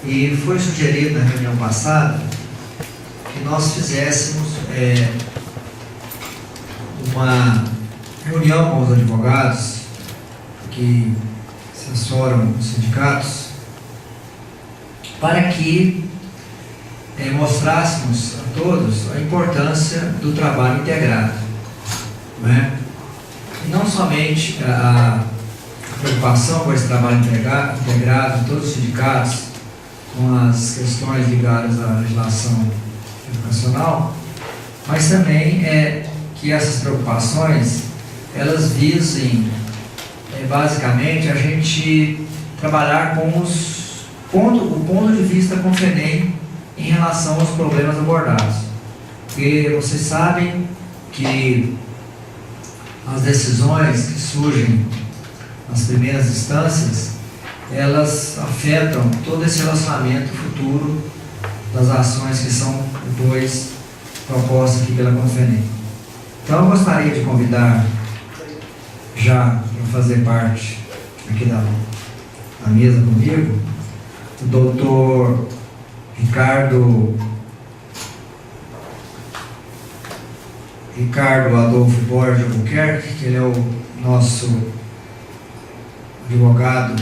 E foi sugerido na reunião passada que nós fizéssemos uma reunião com os advogados que assessoram os sindicatos para que mostrássemos a todos a importância do trabalho integrado, né? E não somente a preocupação com esse trabalho integrado de todos os sindicatos, com as questões ligadas à legislação educacional, mas também que essas preocupações elas visem basicamente a gente trabalhar com o ponto de vista com o FENEM em relação aos problemas abordados. Porque vocês sabem que as decisões que surgem nas primeiras instâncias, elas afetam todo esse relacionamento futuro das ações que são depois propostas aqui pela Confenem. Então eu gostaria de convidar já para fazer parte aqui da mesa comigo o doutor Ricardo Adolfo Borges Albuquerque, que ele é o nosso advogado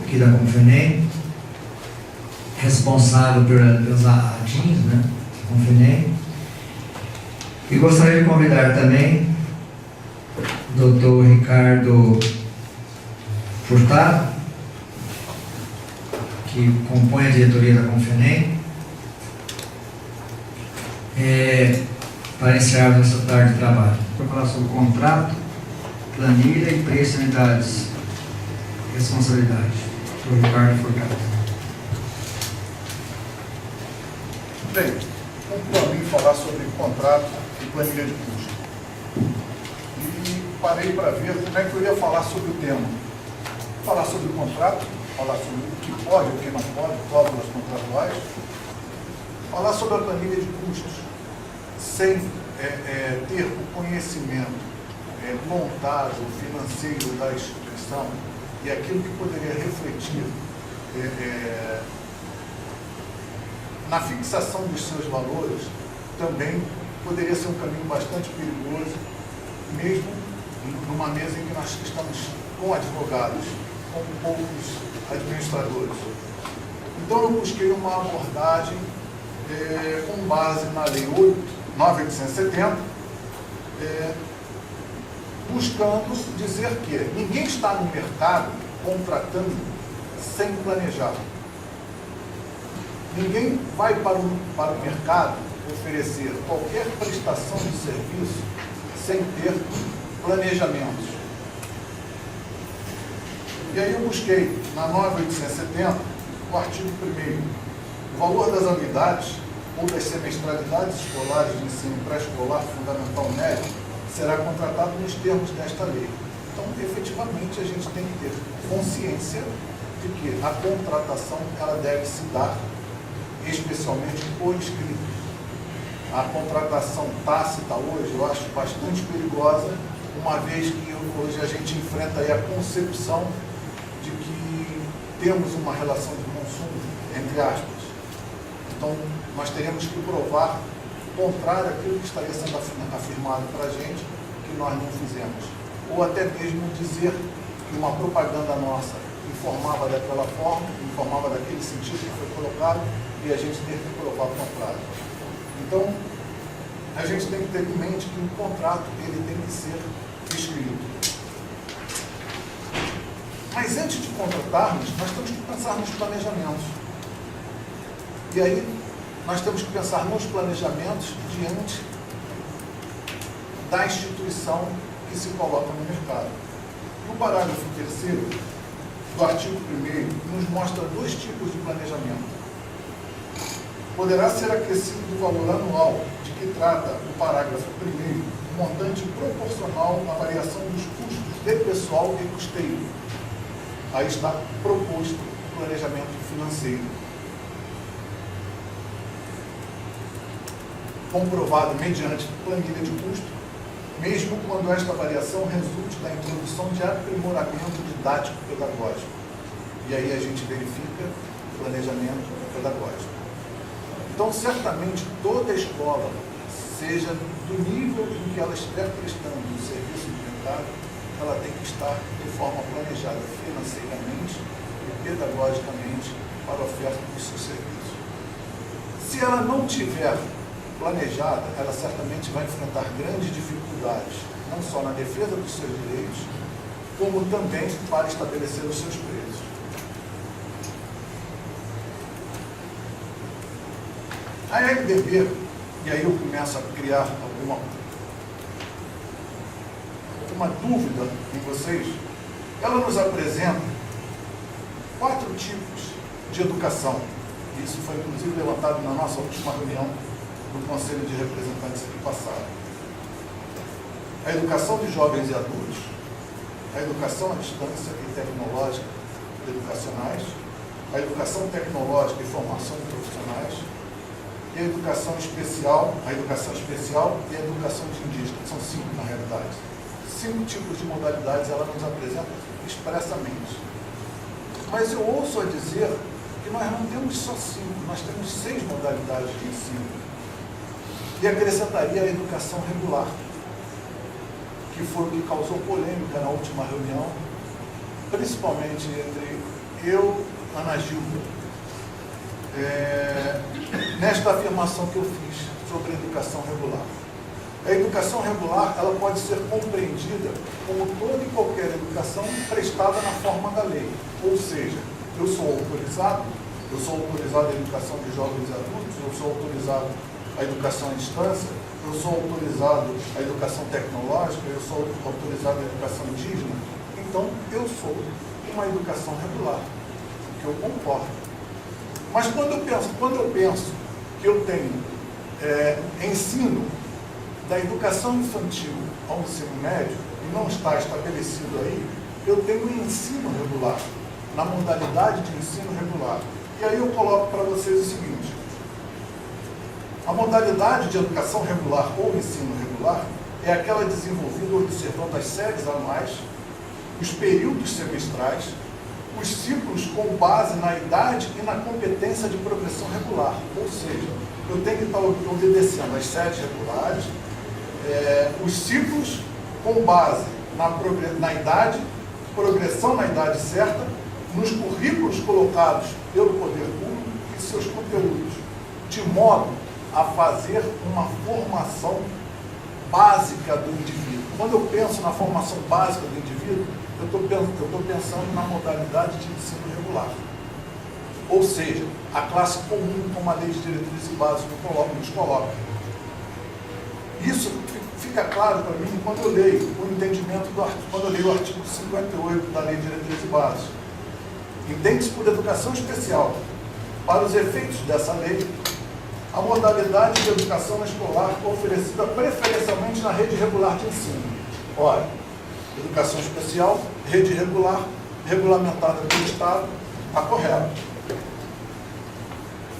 aqui da Confenem, responsável pelos ADINs, né, da Confenem. E gostaria de convidar também o doutor Ricardo Furtado, que compõe a diretoria da Confenem, para encerrar nossa tarde de trabalho. Para falar sobre contrato, planilha e preço de unidades. Responsabilidade. Doutor Ricardo Furtado. Bem, vamos para mim falar sobre contrato e planilha de custo. E parei para ver como é que eu ia falar sobre o tema. Falar sobre o contrato, falar sobre o que pode e o que não pode, cláusulas contratuais, falar sobre a planilha de custos, sem ter o conhecimento contábil, financeiro da instituição e aquilo que poderia refletir na fixação dos seus valores, também poderia ser um caminho bastante perigoso, mesmo numa mesa em que nós estamos com advogados, com poucos administradores. Então eu busquei uma abordagem com base na Lei 9.870, buscando dizer que ninguém está no mercado contratando sem planejar. Ninguém vai para o mercado oferecer qualquer prestação de serviço sem ter planejamentos. E aí eu busquei, na 9.870, o artigo 1º, o valor das anuidades ou das semestralidades escolares de ensino pré-escolar, fundamental médio, será contratado nos termos desta lei. Então, efetivamente, a gente tem que ter consciência de que a contratação ela deve se dar especialmente por escrito. A contratação tácita hoje eu acho bastante perigosa, uma vez que hoje a gente enfrenta aí a concepção de que temos uma relação de consumo, entre aspas. Então, nós teremos que provar o contrário àquilo que estaria sendo afirmado para a gente, que nós não fizemos. Ou até mesmo dizer que uma propaganda nossa informava daquela forma, informava daquele sentido que foi colocado, e a gente tem que provar o contrário. Então, a gente tem que ter em mente que o contrato ele tem que ser escrito. Mas antes de contratarmos, nós temos que pensar nos planejamentos. E aí, nós temos que pensar nos planejamentos diante da instituição que se coloca no mercado. No parágrafo 3º do artigo 1º, nos mostra dois tipos de planejamento. Poderá ser acrescido do valor anual de que trata o parágrafo 1º, montante proporcional à variação dos custos de pessoal e custeio. Aí está proposto o planejamento financeiro. Comprovado mediante planilha de custo, mesmo quando esta variação resulte da introdução de aprimoramento didático-pedagógico. E aí a gente verifica planejamento pedagógico. Então, certamente, toda escola, seja do nível em que ela estiver prestando um serviço implementado, ela tem que estar de forma planejada financeiramente e pedagogicamente para a oferta dos seus serviços. Se ela não tiver planejada, ela certamente vai enfrentar grandes dificuldades, não só na defesa dos seus direitos, como também para estabelecer os seus preços. A LDB, e aí eu começo a criar uma dúvida em vocês, ela nos apresenta 4 tipos de educação. Isso foi inclusive levantado na nossa última reunião do Conselho de Representantes aqui passado. A educação de jovens e adultos, a educação à distância e tecnológica educacionais, a educação tecnológica e formação de profissionais, e a educação especial e a educação de indígenas. São 5 na realidade. 5 tipos de modalidades ela nos apresenta expressamente. Mas eu ouço a dizer que nós não temos só 5, nós temos 6 modalidades de ensino. E acrescentaria a educação regular, que foi o que causou polêmica na última reunião, principalmente entre eu e Ana Gilda, nesta afirmação que eu fiz sobre a educação regular. A educação regular, ela pode ser compreendida como toda e qualquer educação prestada na forma da lei. Ou seja, eu sou autorizado à educação de jovens e adultos, eu sou autorizado à educação à distância, eu sou autorizado à educação tecnológica, eu sou autorizado à educação indígena. Então, eu sou uma educação regular, que eu concordo. Mas quando eu penso que eu tenho ensino da educação infantil ao ensino médio, e não está estabelecido aí, eu tenho ensino regular, na modalidade de ensino regular. E aí eu coloco para vocês o seguinte: a modalidade de educação regular ou ensino regular é aquela desenvolvida observando as séries anuais, os períodos semestrais, os ciclos com base na idade e na competência de progressão regular. Ou seja, eu tenho que estar obedecendo as séries regulares, os ciclos com base na idade, progressão na idade certa, nos currículos colocados pelo poder público e seus conteúdos, de modo a fazer uma formação básica do indivíduo. Quando eu penso na formação básica do indivíduo, eu estou pensando na modalidade de ensino regular. Ou seja, a classe comum, como a lei de diretrizes e bases nos coloca. Isso fica claro para mim quando eu leio o entendimento quando eu leio o artigo 58 da lei de diretrizes e bases. Entende-se por educação especial, para os efeitos dessa lei, a modalidade de educação escolar oferecida preferencialmente na rede regular de ensino. Ora, educação especial, rede regular, regulamentada pelo Estado, está correto.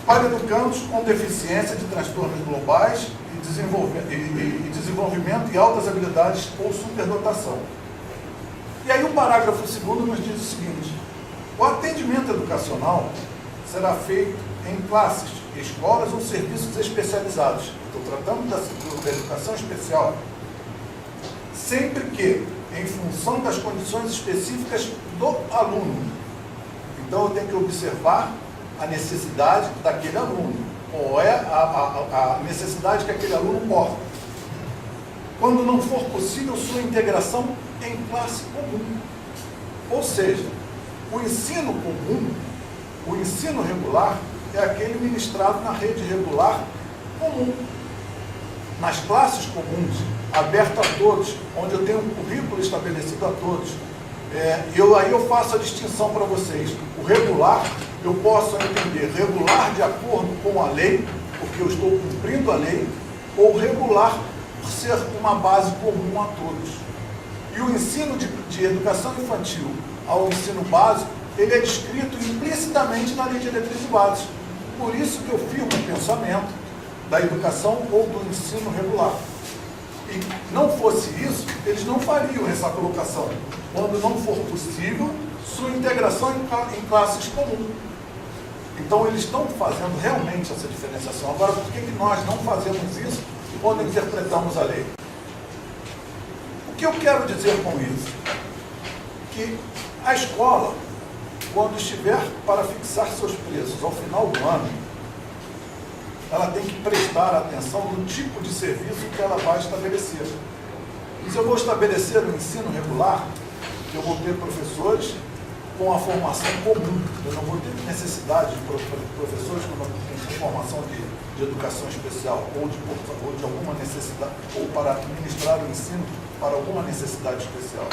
Para educandos com deficiência de transtornos globais e desenvolvimento e altas habilidades ou superdotação. E aí o parágrafo 2º nos diz o seguinte: o atendimento educacional será feito em classes, escolas ou serviços especializados. Estou tratando da educação especial, sempre que em função das condições específicas do aluno. Então eu tenho que observar a necessidade daquele aluno, ou é a necessidade que aquele aluno porta. Quando não for possível sua integração em classe comum. Ou seja, o ensino comum, o ensino regular, é aquele ministrado na rede regular comum, nas classes comuns, aberto a todos, onde eu tenho um currículo estabelecido a todos. Aí eu faço a distinção para vocês. O regular, eu posso entender regular de acordo com a lei, porque eu estou cumprindo a lei, ou regular por ser uma base comum a todos. E o ensino de educação infantil ao ensino básico, ele é descrito implicitamente na lei de diretrizes e bases. Por isso que eu firmo o pensamento da educação ou do ensino regular. E não fosse isso, eles não fariam essa colocação, quando não for possível sua integração em classes comuns. Então, eles estão fazendo realmente essa diferenciação. Agora, por que nós não fazemos isso quando interpretamos a lei? O que eu quero dizer com isso? Que a escola, quando estiver para fixar seus preços ao final do ano, ela tem que prestar atenção no tipo de serviço que ela vai estabelecer. Se eu vou estabelecer um ensino regular, eu vou ter professores com a formação comum. Eu não vou ter necessidade de professores com formação de educação especial ou de alguma necessidade, ou para ministrar o ensino para alguma necessidade especial.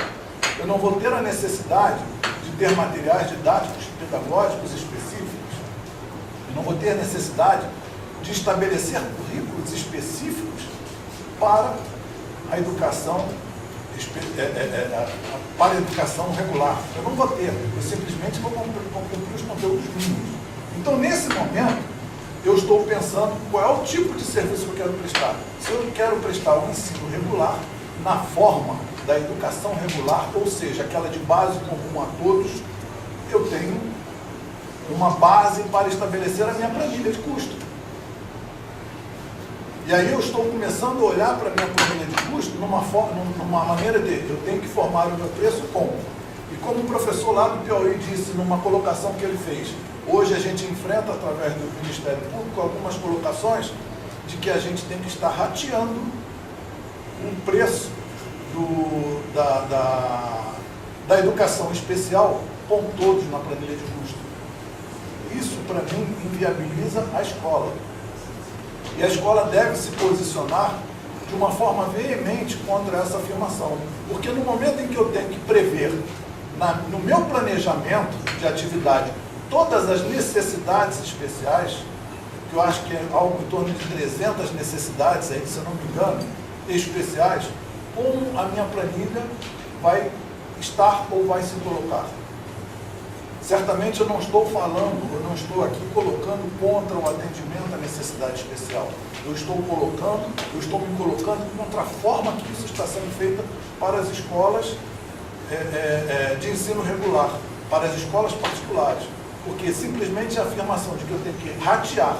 Eu não vou ter a necessidade de ter materiais didáticos pedagógicos específicos. Eu não vou ter a necessidade de estabelecer currículos específicos para a educação para a educação regular. Eu não vou ter, eu simplesmente vou cumprir os conteúdos mínimos. Então, nesse momento, eu estou pensando qual é o tipo de serviço que eu quero prestar. Se eu quero prestar um ensino regular na forma da educação regular, ou seja, aquela de base comum a todos, eu tenho uma base para estabelecer a minha planilha de custo. E aí eu estou começando a olhar para a minha planilha de custo numa maneira de eu tenho que formar o meu preço como. E como o professor lá do Piauí disse numa colocação que ele fez, hoje a gente enfrenta através do Ministério Público algumas colocações de que a gente tem que estar rateando um preço da educação especial com todos na planilha de custo. Isso, para mim, inviabiliza a escola. E a escola deve se posicionar de uma forma veemente contra essa afirmação. Porque no momento em que eu tenho que prever, no meu planejamento de atividade, todas as necessidades especiais, que eu acho que é algo em torno de 300 necessidades, aí, se eu não me engano, especiais, como a minha planilha vai estar ou vai se colocar. Certamente eu não estou falando, eu não estou aqui colocando contra o atendimento à necessidade especial. Eu estou me colocando contra a forma que isso está sendo feita para as escolas de ensino regular, para as escolas particulares. Porque simplesmente a afirmação de que eu tenho que ratear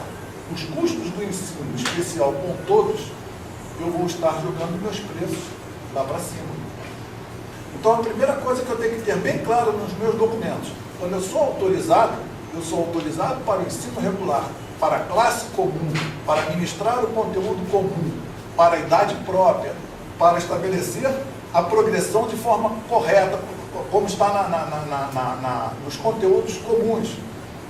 os custos do ensino especial com todos, eu vou estar jogando meus preços lá para cima. Então a primeira coisa que eu tenho que ter bem claro nos meus documentos, quando eu sou autorizado para o ensino regular, para a classe comum, para ministrar o conteúdo comum, para a idade própria, para estabelecer a progressão de forma correta, como está nos conteúdos comuns.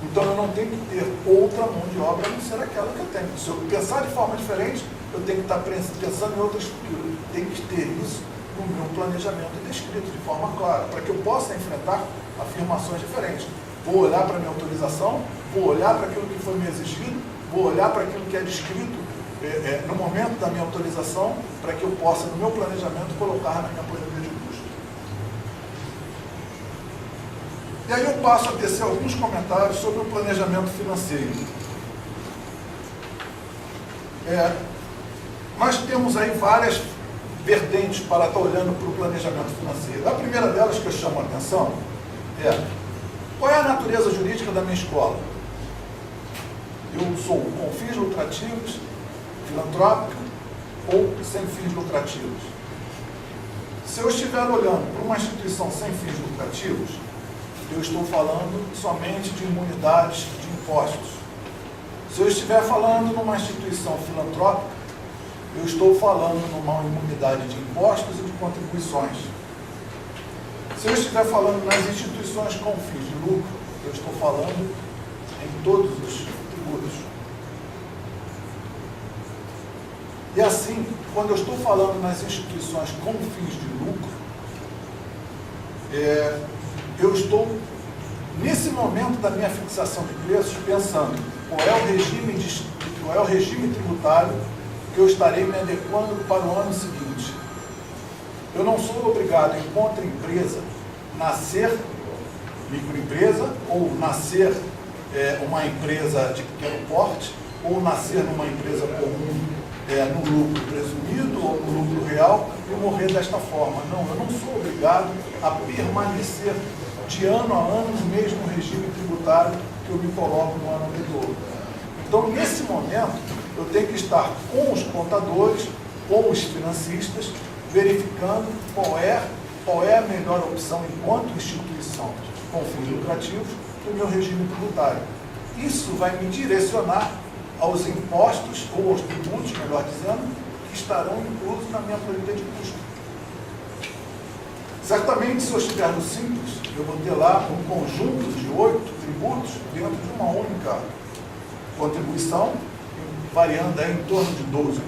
Então eu não tenho que ter outra mão de obra a não ser aquela que eu tenho. Se eu pensar de forma diferente, eu tenho que estar pensando em outra estrutura. Tem que ter isso no meu planejamento descrito de forma clara, para que eu possa enfrentar afirmações diferentes. Vou olhar para a minha autorização, vou olhar para aquilo que foi me exigido, vou olhar para aquilo que é descrito no momento da minha autorização, para que eu possa, no meu planejamento, colocar na minha planilha de custo. E aí eu passo a tecer alguns comentários sobre o planejamento financeiro. Nós temos aí várias vertentes para estar olhando para o planejamento financeiro. A primeira delas que eu chamo a atenção é: qual é a natureza jurídica da minha escola? Eu sou com fins lucrativos, filantrópico ou sem fins lucrativos? Se eu estiver olhando para uma instituição sem fins lucrativos, eu estou falando somente de imunidades de impostos. Se eu estiver falando numa instituição filantrópica, eu estou falando numa imunidade de impostos e de contribuições. Se eu estiver falando nas instituições com fins de lucro, eu estou falando em todos os tributos. E assim, quando eu estou falando nas instituições com fins de lucro, eu estou, nesse momento da minha fixação de preços, pensando qual é o regime tributário que eu estarei me adequando para o ano seguinte. Eu não sou obrigado, enquanto empresa, nascer microempresa, ou nascer uma empresa de pequeno porte, ou nascer numa empresa comum no lucro presumido ou no lucro real e morrer desta forma. Não, eu não sou obrigado a permanecer de ano a ano no mesmo regime tributário que eu me coloco no ano anterior. Então, nesse momento, eu tenho que estar com os contadores, com os financistas, verificando qual é a melhor opção enquanto instituição com fins lucrativos do meu regime tributário. Isso vai me direcionar aos impostos, ou aos tributos, melhor dizendo, que estarão inclusos na minha planilha de custo. Certamente, se eu estiver no Simples, eu vou ter lá um conjunto de 8 tributos dentro de uma única contribuição, variando aí em torno de 12%.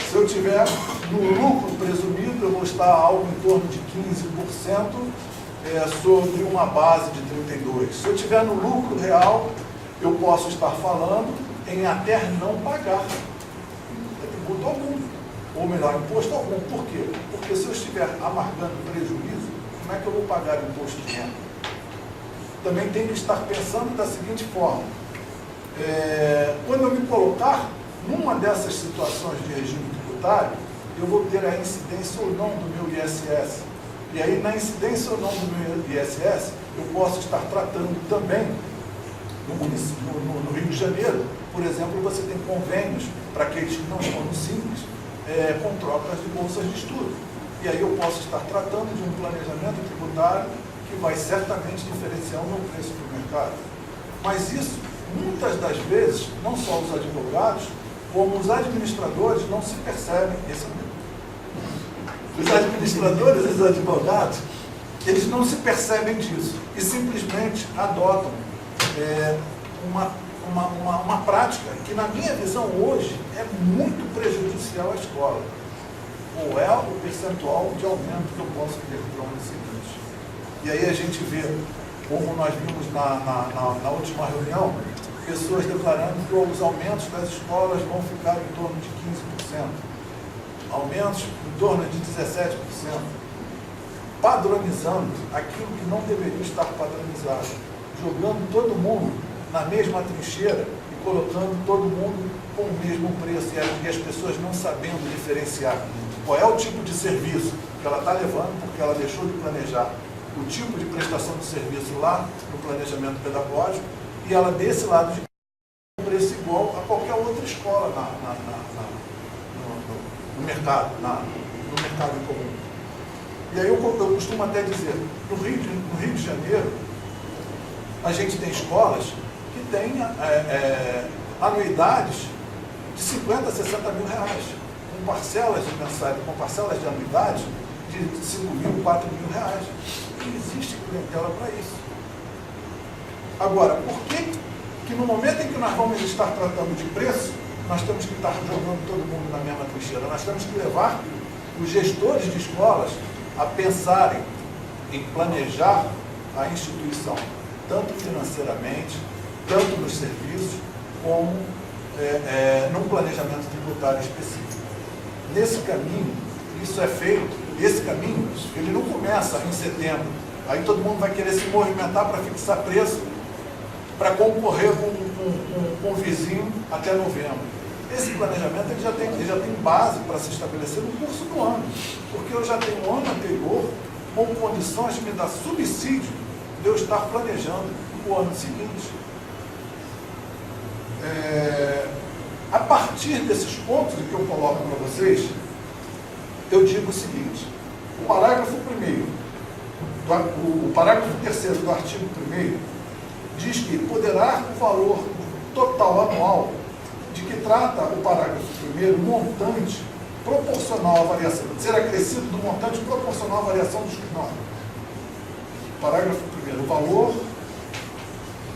Se eu estiver no lucro presumido, eu vou estar algo em torno de 15% sobre uma base de 32%. Se eu estiver no lucro real, eu posso estar falando em até não pagar tributo algum, ou melhor, imposto algum. Por quê? Porque se eu estiver amargando prejuízo, como é que eu vou pagar imposto de renda? Também tenho que estar pensando da seguinte forma: quando eu me colocar numa dessas situações de regime tributário, eu vou ter a incidência ou não do meu ISS. E aí, na incidência ou não do meu ISS, eu posso estar tratando também, no Rio de Janeiro, por exemplo, você tem convênios para aqueles que não estão no Simples, com trocas de bolsas de estudo. E aí eu posso estar tratando de um planejamento tributário que vai certamente diferenciar o meu preço do mercado. Mas isso, muitas das vezes, não só os advogados, como os administradores não se percebem. Os administradores e os advogados, eles não se percebem disso e simplesmente adotam uma prática que, na minha visão, hoje é muito prejudicial à escola. Ou é o percentual de aumento que eu posso ter para o ano seguinte. E aí a gente vê, como nós vimos na última reunião, pessoas declarando que os aumentos das escolas vão ficar em torno de 15%, aumentos em torno de 17%, padronizando aquilo que não deveria estar padronizado, jogando todo mundo na mesma trincheira e colocando todo mundo com o mesmo preço, e as pessoas não sabendo diferenciar qual é o tipo de serviço que ela está levando, porque ela deixou de planejar o tipo de prestação de serviço lá no planejamento pedagógico, e ela desse lado de um preço igual a qualquer outra escola no mercado, no mercado em comum. E aí eu costumo até dizer, no Rio de Janeiro, a gente tem escolas que têm anuidades de 50 a 60 mil reais, com parcelas de mensalidade, com parcelas de anuidade de 5 mil, 4 mil reais. E existe clientela para isso. Agora, por que no momento em que nós vamos estar tratando de preço, nós temos que estar jogando todo mundo na mesma trincheira? Nós temos que levar os gestores de escolas a pensarem em planejar a instituição, tanto financeiramente, tanto nos serviços, como num planejamento tributário específico. Nesse caminho, isso é feito. Esse caminho, ele não começa em setembro. Aí todo mundo vai querer se movimentar para fixar preço, para concorrer com o vizinho até novembro. Esse planejamento ele já tem base para se estabelecer no curso do ano, porque eu já tenho o ano anterior com condições de me dar subsídio de eu estar planejando o ano seguinte. A partir desses pontos que eu coloco para vocês, eu digo o seguinte: o parágrafo 1º, o parágrafo 3º do artigo 1º diz que poderá o valor total anual de que trata o parágrafo 1º, montante proporcional à variação, ser acrescido do montante proporcional à variação dos custos. Parágrafo 1º, o valor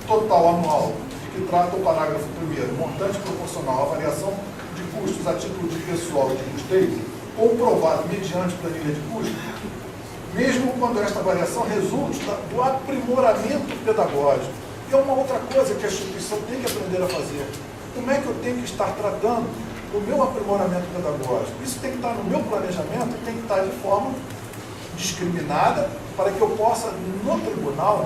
total anual de que trata o parágrafo 1º, montante proporcional à variação de custos a título de pessoal e de custeio, comprovado mediante planilha de custos, mesmo quando esta variação resulte do aprimoramento pedagógico. E é uma outra coisa que a instituição tem que aprender a fazer. Como é que eu tenho que estar tratando o meu aprimoramento pedagógico? Isso tem que estar no meu planejamento e tem que estar de forma discriminada para que eu possa, no tribunal,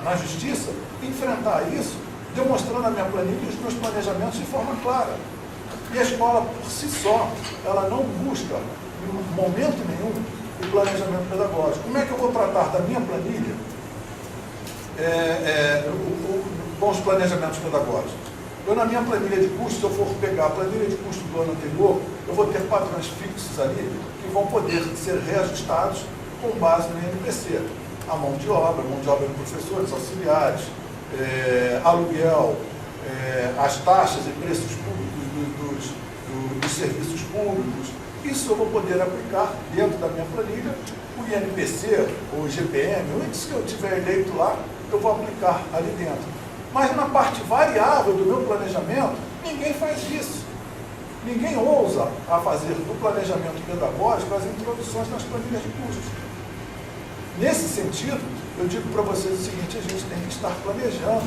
na justiça, enfrentar isso, demonstrando a minha planilha e os meus planejamentos de forma clara. E a escola, por si só, ela não busca, em momento nenhum, o planejamento pedagógico. Como é que eu vou tratar da minha planilha com os planejamentos pedagógicos? Eu, na minha planilha de custos, se eu for pegar a planilha de custo do ano anterior, eu vou ter padrões fixos ali que vão poder ser reajustados com base no INPC. A mão de obra de professores, auxiliares, aluguel, as taxas e preços públicos dos serviços públicos. Isso eu vou poder aplicar dentro da minha planilha. O INPC, o IGPM, o índice que eu tiver eleito lá, eu vou aplicar ali dentro. Mas na parte variável do meu planejamento, ninguém faz isso. Ninguém ousa a fazer do planejamento pedagógico as introduções nas planilhas de custos. Nesse sentido, eu digo para vocês o seguinte: a gente tem que estar planejando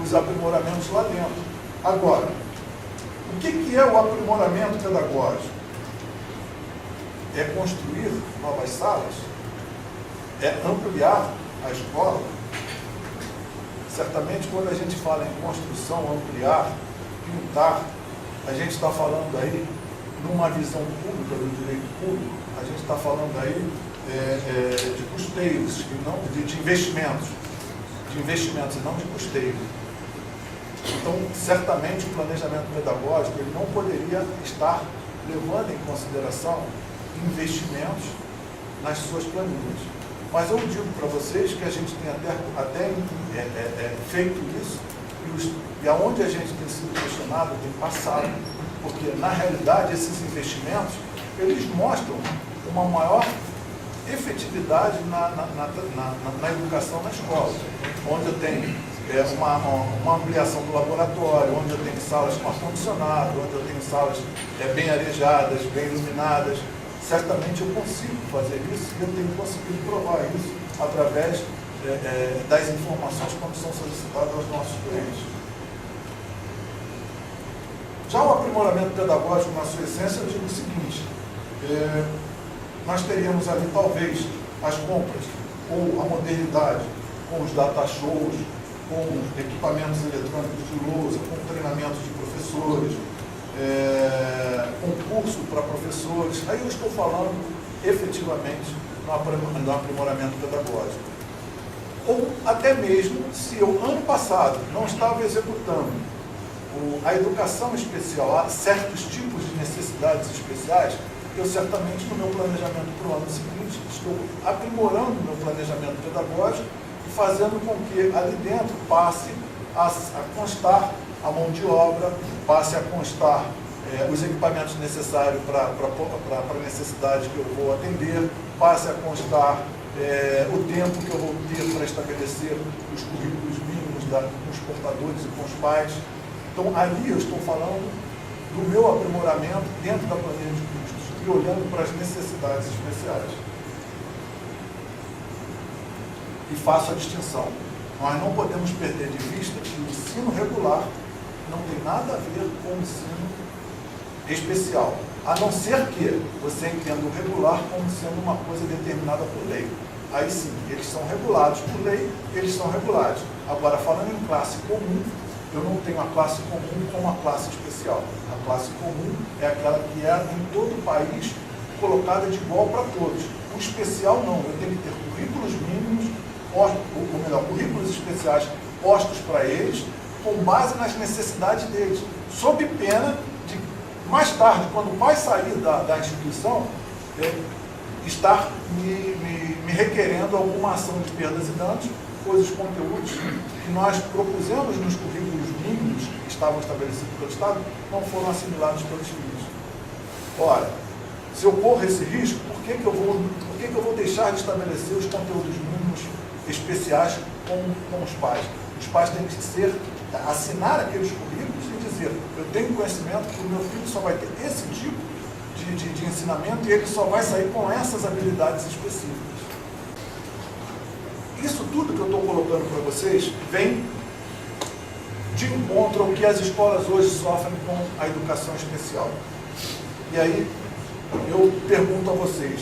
os aprimoramentos lá dentro. Agora, o que é o aprimoramento pedagógico? É construir novas salas? É ampliar a escola? Certamente, quando a gente fala em construção, ampliar, pintar, a gente está falando aí numa visão pública do direito público, a gente está falando aí de custeios, e não de investimentos e não de custeio. Então, certamente, o planejamento pedagógico ele não poderia estar levando em consideração investimentos nas suas planilhas. Mas eu digo para vocês que a gente tem até feito isso e aonde a gente tem sido questionado tem passado, porque na realidade esses investimentos eles mostram uma maior efetividade na educação na escola, onde eu tenho uma ampliação do laboratório, onde eu tenho salas com ar-condicionado, onde eu tenho salas bem arejadas, bem iluminadas. Certamente eu consigo fazer isso e eu tenho conseguido provar isso através das informações quando são solicitadas aos nossos clientes. Já o aprimoramento pedagógico, na sua essência, eu digo o seguinte: nós teríamos ali talvez as compras, ou a modernidade, com os data shows, com equipamentos eletrônicos de lousa, com treinamentos de professores, concurso para professores. Aí eu estou falando efetivamente no aprimoramento pedagógico. Ou até mesmo se eu ano passado não estava executando a educação especial, há certos tipos de necessidades especiais, eu certamente no meu planejamento para o ano seguinte estou aprimorando o meu planejamento pedagógico e fazendo com que ali dentro passe a constar a mão de obra, passe a constar os equipamentos necessários para a necessidade que eu vou atender, passe a constar o tempo que eu vou ter para estabelecer os currículos mínimos com os portadores e com os pais. Então, ali eu estou falando do meu aprimoramento dentro da planilha de custos e olhando para as necessidades especiais. E faço a distinção. Nós não podemos perder de vista que o ensino regular não tem nada a ver com o ensino especial, a não ser que você entenda o regular como sendo uma coisa determinada por lei. Aí sim, eles são regulados por lei, eles são regulados. Agora, falando em classe comum, eu não tenho a classe comum como a classe especial. A classe comum é aquela que é em todo o país colocada de igual para todos. O especial não, eu tenho que ter currículos mínimos, ou melhor, currículos especiais postos para eles, com base nas necessidades deles, sob pena de, mais tarde, quando o pai sair da instituição, estar me requerendo alguma ação de perdas e danos, pois os conteúdos que nós propusemos nos currículos mínimos que estavam estabelecidos pelo Estado não foram assimilados pelos filhos. Ora, se eu corro esse risco, por que eu vou deixar de estabelecer os conteúdos mínimos especiais com os pais? Os pais têm que assinar aqueles currículos e dizer: eu tenho conhecimento que o meu filho só vai ter esse tipo de ensinamento e ele só vai sair com essas habilidades específicas. Isso tudo que eu estou colocando para vocês vem de encontro ao que as escolas hoje sofrem com a educação especial. E aí eu pergunto a vocês,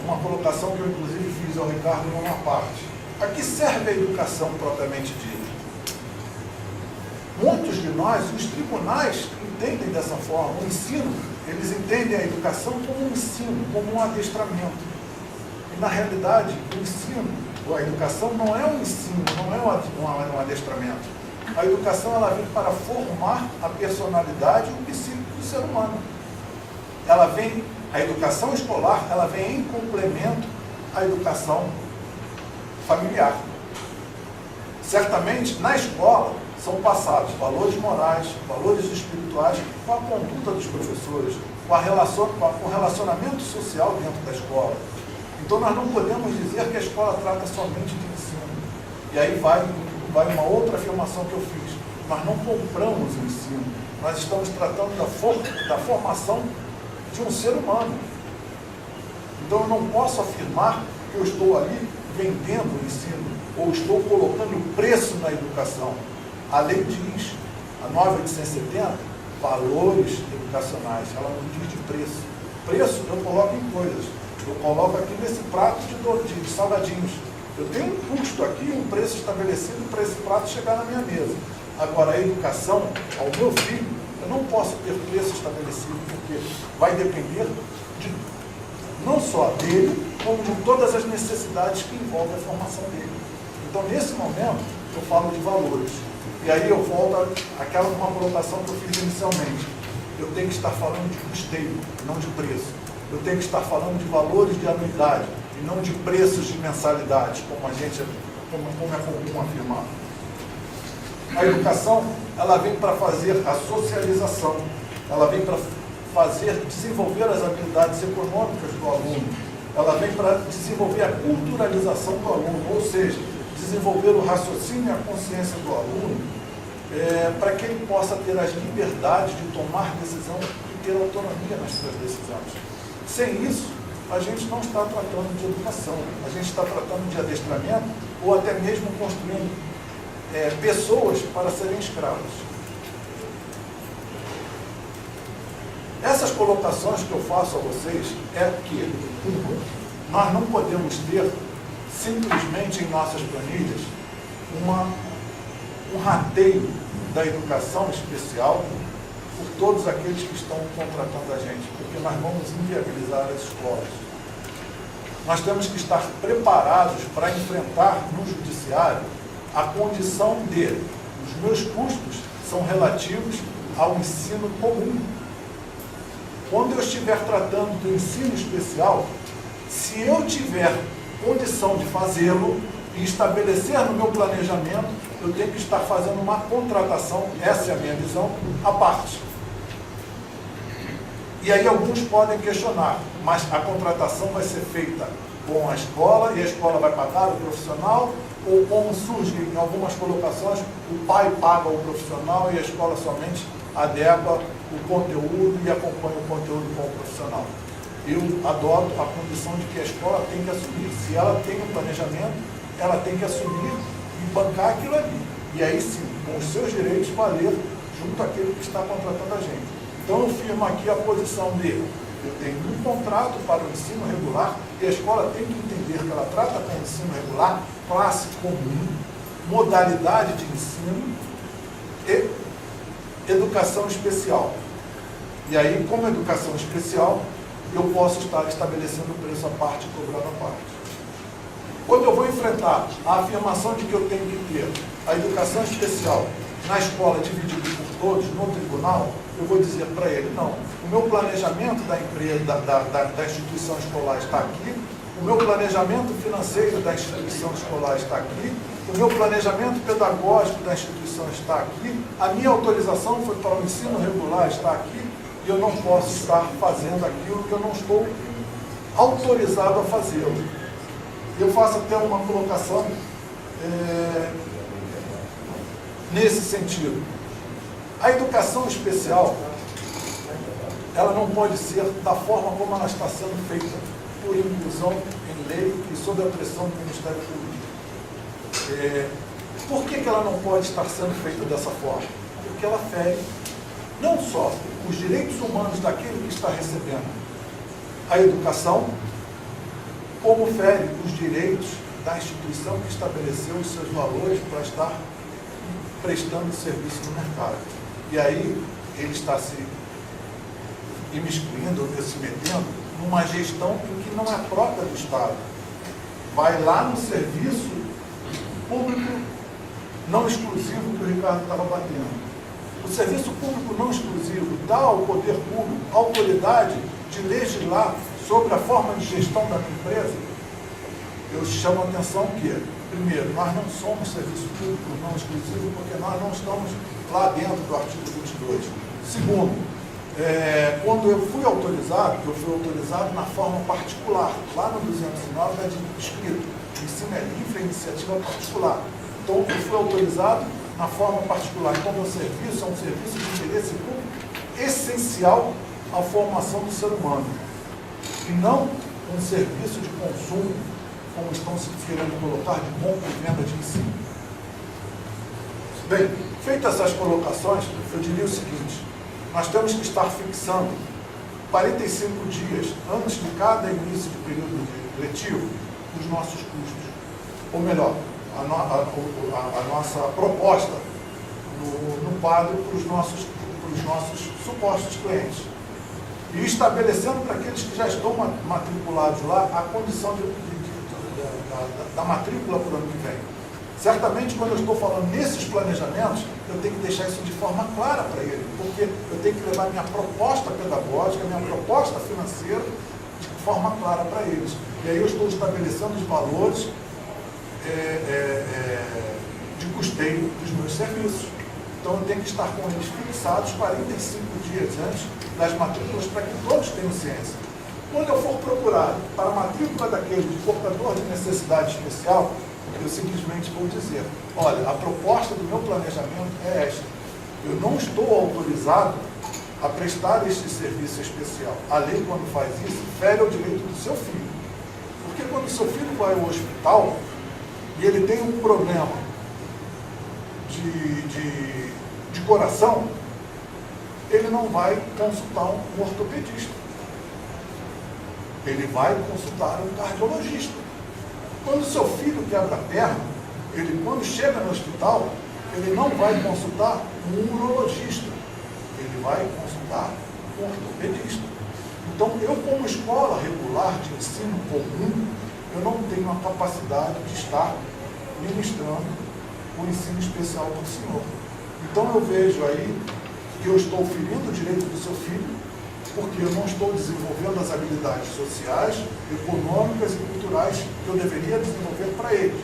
uma colocação que eu inclusive fiz ao Ricardo em uma parte: a que serve a educação propriamente dita? Muitos de nós, os tribunais entendem dessa forma. O ensino, eles entendem a educação como um ensino, como um adestramento. E, na realidade, o ensino, ou a educação, não é um ensino, não é um adestramento. A educação, ela vem para formar a personalidade e o psíquico do ser humano. A educação escolar, ela vem em complemento à educação familiar. Certamente, na escola, são passados valores morais, valores espirituais, com a conduta dos professores, com o relacionamento social dentro da escola. Então, nós não podemos dizer que a escola trata somente de ensino. E aí vai uma outra afirmação que eu fiz. Nós não compramos o ensino, nós estamos tratando da formação de um ser humano. Então, eu não posso afirmar que eu estou ali vendendo o ensino, ou estou colocando preço na educação. A lei diz, a 9.870, valores educacionais, ela não diz de preço. Preço eu coloco em coisas. Eu coloco aqui nesse prato de salgadinhos. Eu tenho um custo aqui, um preço estabelecido para esse prato chegar na minha mesa. Agora, a educação ao meu filho, eu não posso ter preço estabelecido, porque vai depender não só dele, como de todas as necessidades que envolvem a formação dele. Então, nesse momento, eu falo de valores. E aí eu volto àquela uma colocação que eu fiz inicialmente. Eu tenho que estar falando de custeio, não de preço. Eu tenho que estar falando de valores de anuidade, e não de preços de mensalidade, como é comum afirmar. A educação, ela vem para fazer a socialização, ela vem para desenvolver as habilidades econômicas do aluno, ela vem para desenvolver a culturalização do aluno, ou seja, desenvolver o raciocínio e a consciência do aluno, para que ele possa ter as liberdades de tomar decisão e ter autonomia nas suas decisões. Sem isso, a gente não está tratando de educação, a gente está tratando de adestramento ou até mesmo construindo pessoas para serem escravos. Essas colocações que eu faço a vocês é que nós não podemos ter simplesmente em nossas planilhas um rateio da educação especial por todos aqueles que estão contratando a gente, porque nós vamos inviabilizar as escolas. Nós temos que estar preparados para enfrentar no judiciário a condição de os meus custos são relativos ao ensino comum. Quando eu estiver tratando do ensino especial, se eu tiver condição de fazê-lo e estabelecer no meu planejamento, eu tenho que estar fazendo uma contratação, essa é a minha visão, à parte. E aí alguns podem questionar, mas a contratação vai ser feita com a escola e a escola vai pagar o profissional, ou como surge em algumas colocações, o pai paga o profissional e a escola somente adequa o conteúdo e acompanha o conteúdo com o profissional. Eu adoto a condição de que a escola tem que assumir, se ela tem um planejamento, ela tem que assumir e bancar aquilo ali. E aí sim, com os seus direitos valer junto àquele que está contratando a gente. Então eu firmo aqui a posição dele. Eu tenho um contrato para o ensino regular e a escola tem que entender que ela trata com o ensino regular, classe comum, modalidade de ensino e educação especial. E aí, como educação especial, eu posso estar estabelecendo o preço à parte e cobrando à parte. Quando eu vou enfrentar a afirmação de que eu tenho que ter a educação especial na escola dividida por todos, no tribunal, eu vou dizer para ele, não, o meu planejamento da empresa, da instituição escolar está aqui, o meu planejamento financeiro da instituição escolar está aqui, o meu planejamento pedagógico da instituição está aqui, a minha autorização foi para o ensino regular está aqui, e eu não posso estar fazendo aquilo que eu não estou autorizado a fazê-lo. Eu faço até uma colocação nesse sentido. A educação especial, ela não pode ser da forma como ela está sendo feita, por inclusão em lei e sob a pressão do Ministério Público. Por que ela não pode estar sendo feita dessa forma? Porque ela fere não só os direitos humanos daquele que está recebendo a educação, como fere os direitos da instituição que estabeleceu os seus valores para estar prestando serviço no mercado. E aí ele está se imiscuindo, se metendo numa gestão em que não é própria do Estado. Vai lá no serviço público não exclusivo que o Ricardo estava batendo. O serviço público não exclusivo dá ao poder público a autoridade de legislar sobre a forma de gestão da minha empresa. Eu chamo a atenção que, primeiro, nós não somos serviço público não exclusivo porque nós não estamos lá dentro do artigo 22. Segundo, quando eu fui autorizado na forma particular. Lá no 209 é escrito, ensino é livre, iniciativa particular. Então, eu fui autorizado na forma particular. Então, meu serviço é um serviço de interesse público essencial à formação do ser humano. E não um serviço de consumo, como estão se querendo colocar, de compra e venda de ensino. Bem, feitas essas colocações, eu diria o seguinte: nós temos que estar fixando 45 dias antes de cada início de período letivo os nossos custos. Ou melhor, a nossa proposta no quadro para os nossos supostos clientes. E estabelecendo para aqueles que já estão matriculados lá a condição da matrícula para o ano que vem. Certamente, quando eu estou falando nesses planejamentos, eu tenho que deixar isso de forma clara para ele, porque eu tenho que levar minha proposta pedagógica, minha proposta financeira de forma clara para eles. E aí eu estou estabelecendo os valores de custeio dos meus serviços. Então eu tenho que estar com eles fixados 45 dias antes das matrículas para que todos tenham ciência. Quando eu for procurar para a matrícula daquele de portador de necessidade especial, eu simplesmente vou dizer: olha, a proposta do meu planejamento é esta. Eu não estou autorizado a prestar este serviço especial. A lei, quando faz isso, fere ao direito do seu filho. Porque quando o seu filho vai ao hospital e ele tem um problema de coração, ele não vai consultar um ortopedista. Ele vai consultar um cardiologista. Quando o seu filho quebra a perna, ele, quando chega no hospital, ele não vai consultar um urologista. Ele vai consultar um ortopedista. Então, eu, como escola regular de ensino comum, eu não tenho a capacidade de estar ministrando o ensino especial do senhor. Então, eu vejo aí que eu estou ferindo o direito do seu filho, porque eu não estou desenvolvendo as habilidades sociais, econômicas e culturais que eu deveria desenvolver para ele.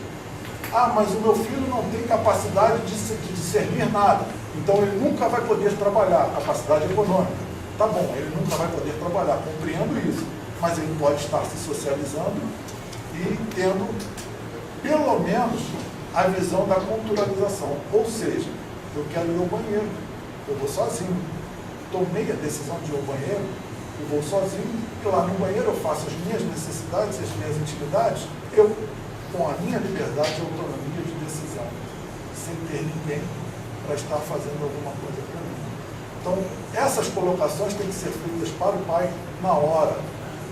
Ah, mas o meu filho não tem capacidade de discernir nada, então ele nunca vai poder trabalhar. Capacidade econômica. Tá bom, ele nunca vai poder trabalhar, compreendo isso, mas ele pode estar se socializando e tendo, pelo menos, a visão da culturalização. Ou seja, eu quero ir ao banheiro, eu vou sozinho. Tomei a decisão de ir ao banheiro, eu vou sozinho, e lá no banheiro eu faço as minhas necessidades, as minhas intimidades, eu, com a minha liberdade e autonomia de decisão, sem ter ninguém para estar fazendo alguma coisa para mim. Então, essas colocações têm que ser feitas para o pai na hora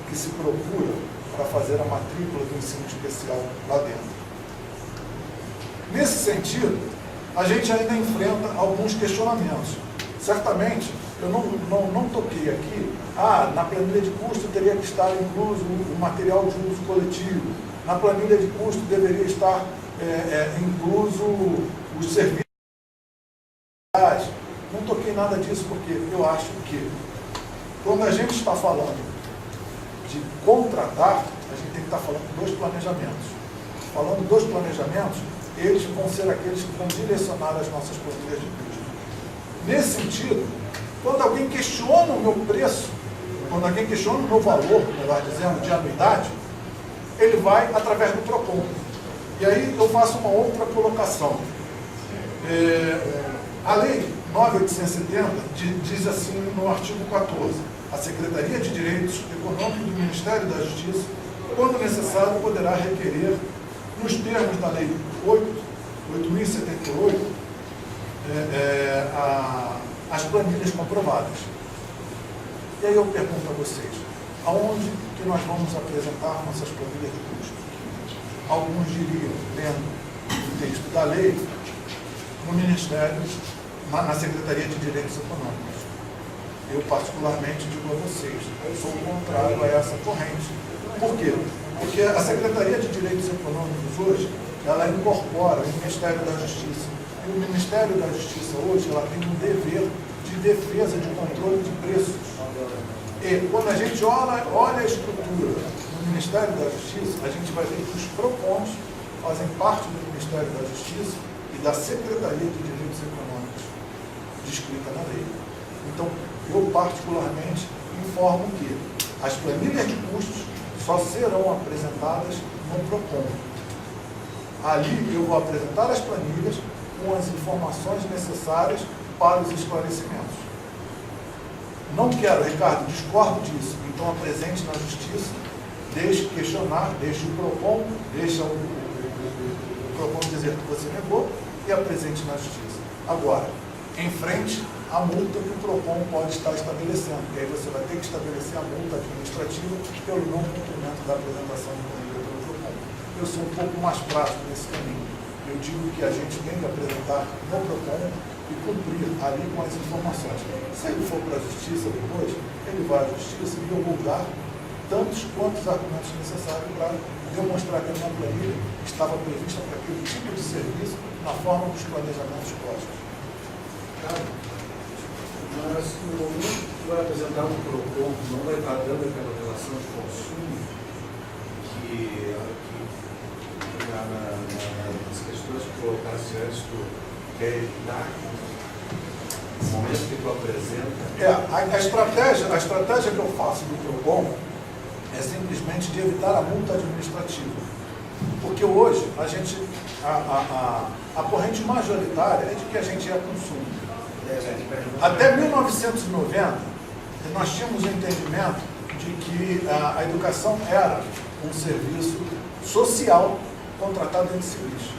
que se procura para fazer a matrícula do ensino especial lá dentro. Nesse sentido, a gente ainda enfrenta alguns questionamentos. Certamente, eu não toquei aqui, na planilha de custo teria que estar incluso o material de uso coletivo, na planilha de custo deveria estar incluso os serviços. Não toquei nada disso porque eu acho que quando a gente está falando de contratar, a gente tem que estar falando de 2 planejamentos. Falando 2 planejamentos, eles vão ser aqueles que vão direcionar as nossas planilhas de custo. Nesse sentido, quando alguém questiona o meu preço, quando alguém questiona o meu valor, melhor dizendo, de anuidade, ele vai através do PROCON. E aí eu faço uma outra colocação. A lei 9.870 diz assim no artigo 14, a Secretaria de Direitos Econômicos do Ministério da Justiça, quando necessário, poderá requerer, nos termos da lei 8.078, as planilhas comprovadas. E aí eu pergunto a vocês, aonde que nós vamos apresentar nossas planilhas de custo? Alguns diriam, lendo o texto da lei, no Ministério na Secretaria de Direitos Econômicos. Eu, particularmente, digo a vocês, eu sou contrário a essa corrente. Por quê? Porque a Secretaria de Direitos Econômicos hoje, ela incorpora o Ministério da Justiça. E o Ministério da Justiça hoje, ela tem um dever de defesa, de controle de preços. E quando a gente olha a estrutura do Ministério da Justiça, a gente vai ver que os PROCONs fazem parte do Ministério da Justiça e da Secretaria de Direitos Econômicos, descrita na lei. Então, eu particularmente informo que as planilhas de custos só serão apresentadas no PROCON. Ali eu vou apresentar as planilhas com as informações necessárias para os esclarecimentos. Não quero, Ricardo, discordo disso, então apresente na Justiça, deixe questionar, deixe o PROCON, deixe o PROCON dizer que você negou e apresente na Justiça. Agora, enfrente a multa que o PROCON pode estar estabelecendo, porque aí você vai ter que estabelecer a multa administrativa pelo não cumprimento da apresentação do planilha pelo PROCON. Eu sou um pouco mais prático nesse caminho. Eu digo que a gente tem que apresentar no PROCON e cumprir ali com as informações. Se ele for para a Justiça depois, ele vai à Justiça e eu vou dar tantos quantos argumentos necessários para demonstrar que a minha planilha estava prevista para aquele tipo de serviço na forma dos planejamentos postos. Mas no momento que vai apresentar um PROCON, não vai estar dando aquela relação de consumo que nas questões que colocasse antes tu quer evitar, no momento que tu apresenta. A estratégia que eu faço do PROCON é simplesmente de evitar a multa administrativa. Porque hoje a corrente majoritária é de que a gente é consumo. Até 1990, nós tínhamos o entendimento de que a educação era um serviço social contratado entre civis.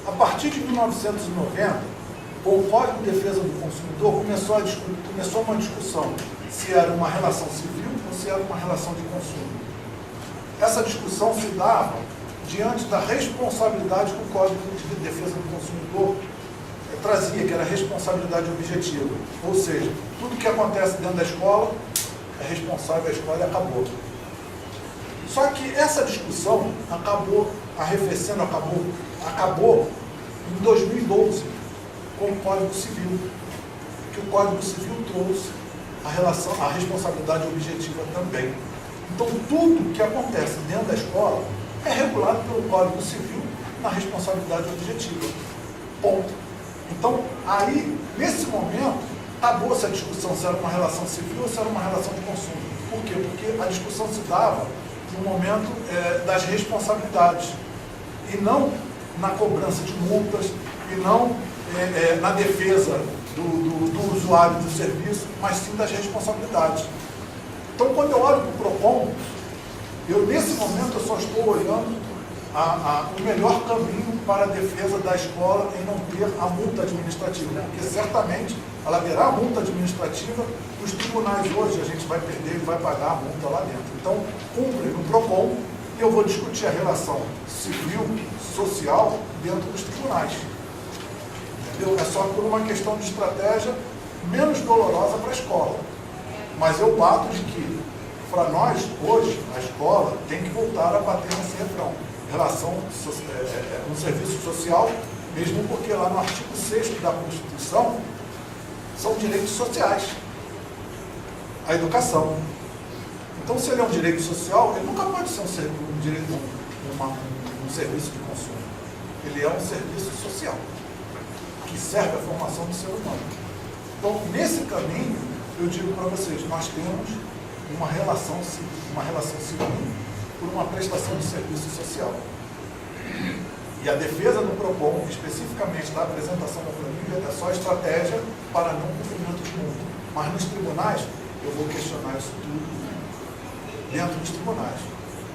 A partir de 1990, com o Código de Defesa do Consumidor, começou uma discussão se era uma relação civil ou se era uma relação de consumo. Essa discussão se dava diante da responsabilidade que o Código de Defesa do Consumidor trazia, que era a responsabilidade objetiva. Ou seja, tudo que acontece dentro da escola é responsável a escola e acabou. Só que essa discussão acabou arrefecendo, acabou em 2012 com o Código Civil, que o Código Civil trouxe a responsabilidade objetiva também. Então, tudo que acontece dentro da escola é regulado pelo Código Civil na responsabilidade objetiva. Ponto. Então, aí, nesse momento, acabou-se a discussão se era uma relação civil ou se era uma relação de consumo. Por quê? Porque a discussão se dava no momento das responsabilidades, e não na cobrança de multas, e não na defesa do usuário do serviço, mas sim das responsabilidades. Então, quando eu olho para o PROCON, nesse momento, eu só estou olhando o melhor caminho para a defesa da escola em não ter a multa administrativa, porque certamente ela terá a multa administrativa, os tribunais hoje a gente vai perder e vai pagar a multa lá dentro. Então, cumpre no PROCON e eu vou discutir a relação civil, social, dentro dos tribunais. Entendeu? É só por uma questão de estratégia menos dolorosa para a escola. Mas eu bato de que, para nós, hoje, a escola tem que voltar a bater nesse refrão. Relação um serviço social, mesmo porque lá no artigo 6º da Constituição são direitos sociais. A educação. Então, se ele é um direito social, ele nunca pode ser um serviço de consumo. Ele é um serviço social, que serve à formação do ser humano. Então, nesse caminho, eu digo para vocês, nós temos uma relação civil por uma prestação de serviço social. E a defesa do PROCON, especificamente da apresentação da planilha, é só estratégia para não cumprimento de multa. Mas nos tribunais, eu vou questionar isso tudo dentro dos tribunais.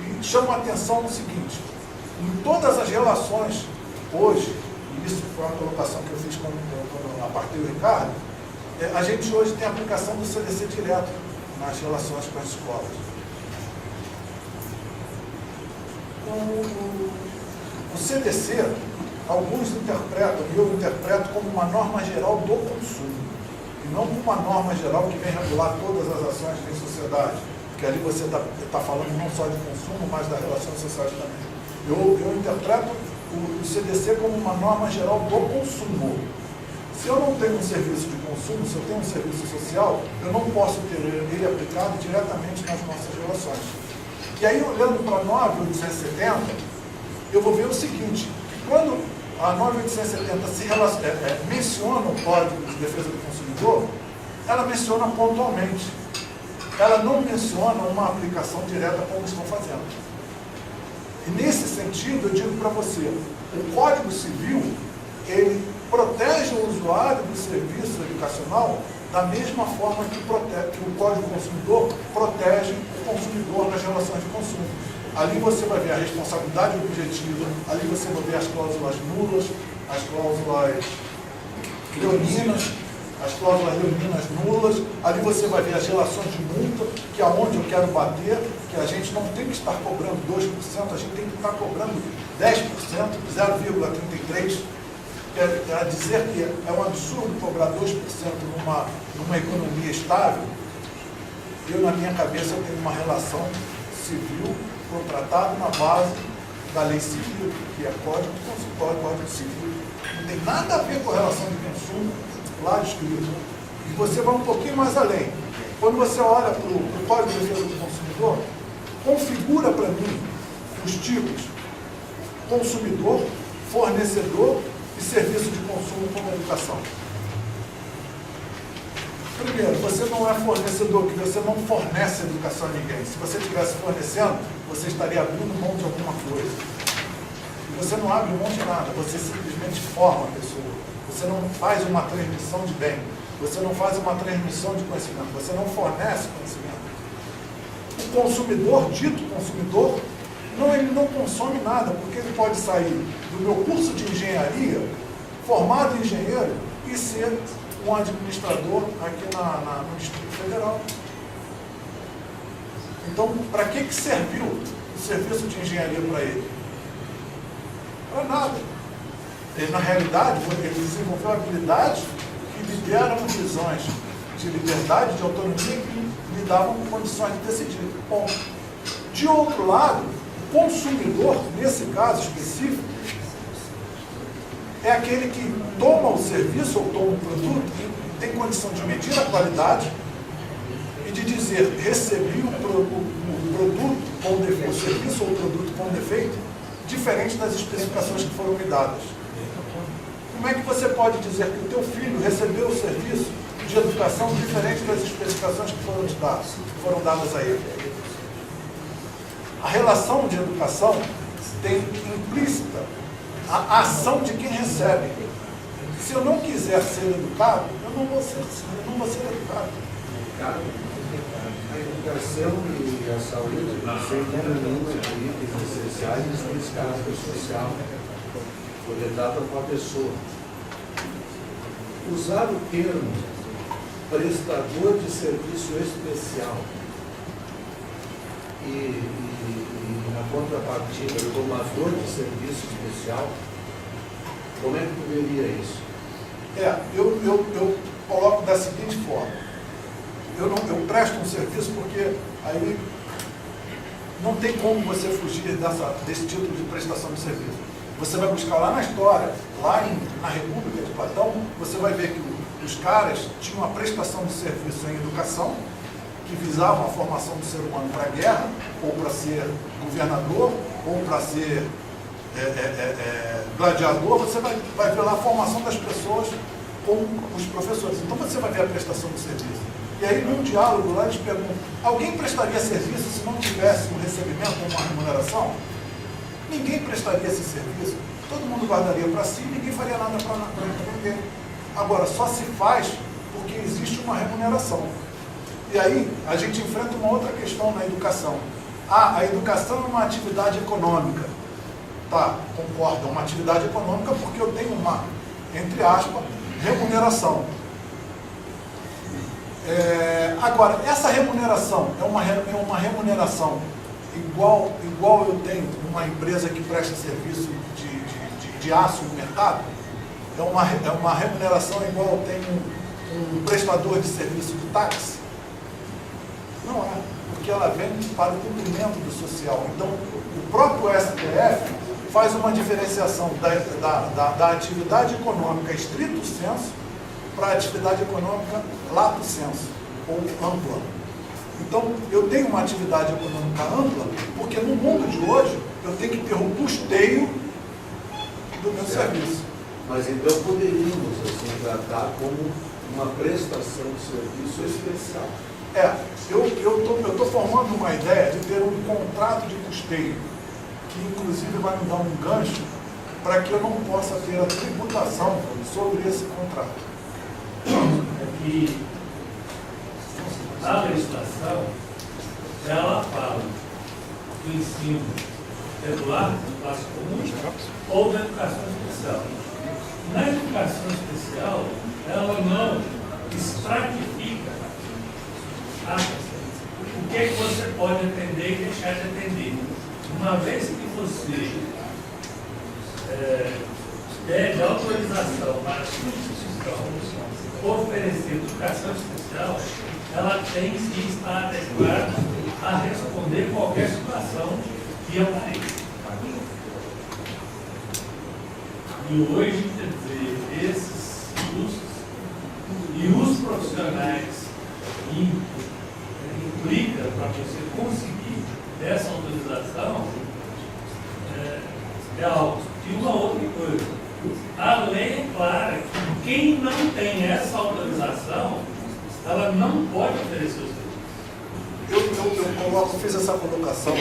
E chamo a atenção no seguinte, em todas as relações hoje, e isso foi uma colocação que eu fiz quando apartei o Ricardo, a gente hoje tem a aplicação do CDC direto nas relações com as escolas. O CDC, alguns interpretam, e eu interpreto como uma norma geral do consumo, e não como uma norma geral que vem regular todas as ações em sociedade, porque ali você está falando não só de consumo, mas das relações sociais também. Eu interpreto o CDC como uma norma geral do consumo. Se eu não tenho um serviço de consumo, se eu tenho um serviço social, eu não posso ter ele aplicado diretamente nas nossas relações. E aí, olhando para a 9.870, eu vou ver o seguinte, que quando a 9.870 menciona o Código de Defesa do Consumidor, ela menciona pontualmente. Ela não menciona uma aplicação direta como estão fazendo. E nesse sentido, eu digo para você, o Código Civil, ele protege o usuário do serviço educacional da mesma forma que o Código do Consumidor protege o consumidor nas relações de consumo. Ali você vai ver a responsabilidade objetiva, ali você vai ver as cláusulas nulas, as cláusulas leoninas, nulas, ali você vai ver as relações de multa, que é onde eu quero bater, que a gente não tem que estar cobrando 2%, a gente tem que estar cobrando 10%, 0,33%. Quer dizer que é um absurdo cobrar 2% numa economia estável. Eu, na minha cabeça, eu tenho uma relação civil contratada na base da lei civil, que é Código Civil. Não tem nada a ver com a relação de consumo lá escrito. E você vai um pouquinho mais além. Quando você olha para o Código de Defesa do Consumidor, configura para mim os tipos consumidor, fornecedor e serviço de consumo como educação. Primeiro, você não é fornecedor, que você não fornece educação a ninguém. Se você estivesse fornecendo, você estaria abrindo mão de alguma coisa. E você não abre mão de nada, você simplesmente forma a pessoa. Você não faz uma transmissão de bem, você não faz uma transmissão de conhecimento, você não fornece conhecimento. O consumidor, dito consumidor, ele não consome nada, porque ele pode sair do meu curso de engenharia, formado em engenheiro, e ser um administrador aqui no Distrito Federal. Então, para que serviu o serviço de engenharia para ele? Para nada. Ele, na realidade, ele desenvolveu habilidades que lhe deram visões de liberdade, de autonomia, que lhe davam condições de decidir. Bom, de outro lado, o consumidor, nesse caso específico, é aquele que toma o serviço ou toma o produto e tem condição de medir a qualidade e de dizer, recebi o produto com defeito, o serviço ou o produto com defeito, diferente das especificações que foram me dadas. Como é que você pode dizer que o teu filho recebeu o serviço de educação diferente das especificações que foram dadas a ele? A relação de educação tem implícita a ação de quem recebe. Se eu não quiser ser educado, eu não vou ser educado. A educação e a saúde sem dúvida nenhuma itens essenciais e nesse caráter social, porque trata com a pessoa. Usar o termo prestador de serviço especial e na contrapartida, tomador de serviço especial, como é que poderia isso? Eu coloco da seguinte forma. Eu presto um serviço porque aí não tem como você fugir desse título de prestação de serviço. Você vai buscar lá na história, na República de Platão, você vai ver que os caras tinham uma prestação de serviço em educação, que visavam a formação do ser humano para a guerra, ou para ser governador, ou para ser gladiador. Você vai ver lá a formação das pessoas com os professores. Então você vai ver a prestação de serviço. E aí, num diálogo lá, eles perguntam, alguém prestaria serviço se não tivesse um recebimento ou uma remuneração? Ninguém prestaria esse serviço. Todo mundo guardaria para si e ninguém faria nada para ninguém. Agora, só se faz porque existe uma remuneração. E aí, a gente enfrenta uma outra questão na educação. A educação é uma atividade econômica. Tá, concordo, é uma atividade econômica porque eu tenho uma, entre aspas, remuneração. Agora, essa remuneração é uma remuneração igual eu tenho numa empresa que presta serviço de de aço no mercado? É uma remuneração igual tem um prestador de serviço de táxi? Não é, porque ela vem para o cumprimento do social. Então, o próprio STF faz uma diferenciação da atividade econômica estrito sensu para a atividade econômica lato sensu, ou ampla. Então, eu tenho uma atividade econômica ampla, porque no mundo de hoje, eu tenho que ter um custeio do meu serviço. Mas então poderíamos assim, tratar como uma prestação de serviço especial. Eu estou formando uma ideia de ter um contrato de custeio, que inclusive vai me dar um gancho para que eu não possa ter a tributação sobre esse contrato. É que a legislação, ela fala do ensino regular, do classe comum, ou da educação especial. Na educação especial, ela não estratifica o que é que você pode atender e deixar de atender. Uma vez que você pede autorização para a instituição oferecer educação especial, ela tem que estar adequada a responder qualquer situação que apareça. E hoje, quer dizer, esses custos e os profissionais implica para você conseguir essa autorização é alto. E uma outra coisa, a lei é clara que quem não tem essa autorização, ela não pode oferecer os Eu fiz essa colocação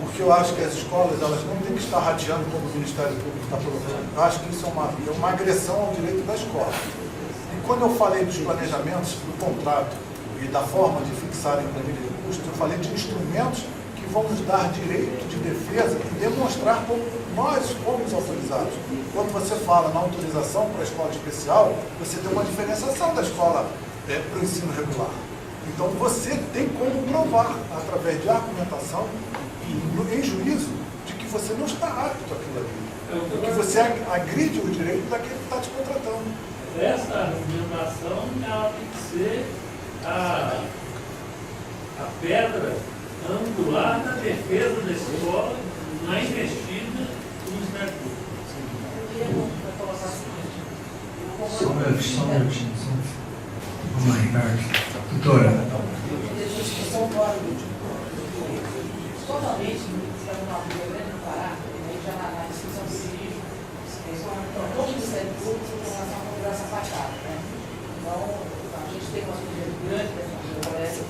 porque eu acho que as escolas elas não têm que estar rateando como o Ministério Público está colocando. Eu acho que isso é uma agressão ao direito da escola. E quando eu falei dos planejamentos do contrato e da forma de fixar inclusive custos, eu falei de instrumentos que vão nos dar direito de defesa e demonstrar como nós fomos autorizados. Quando você fala na autorização para a escola especial, você tem uma diferenciação da escola para o ensino regular. Então você tem como provar, através de argumentação e em juízo, de que você não está apto àquilo ali. Que você agride o direito daquele que está te contratando. Essa argumentação ela tem que ser a pedra angular da defesa da escola na investida do Ministério Público. Só um minutinho. Vamos lá, Ricardo. Doutora. Totalmente, estamos na Grande do Pará, já na discussão do jurídico, todo o Ministério Público tem relação à configuração fachada. Então, a gente tem uma sociedade grande que favorece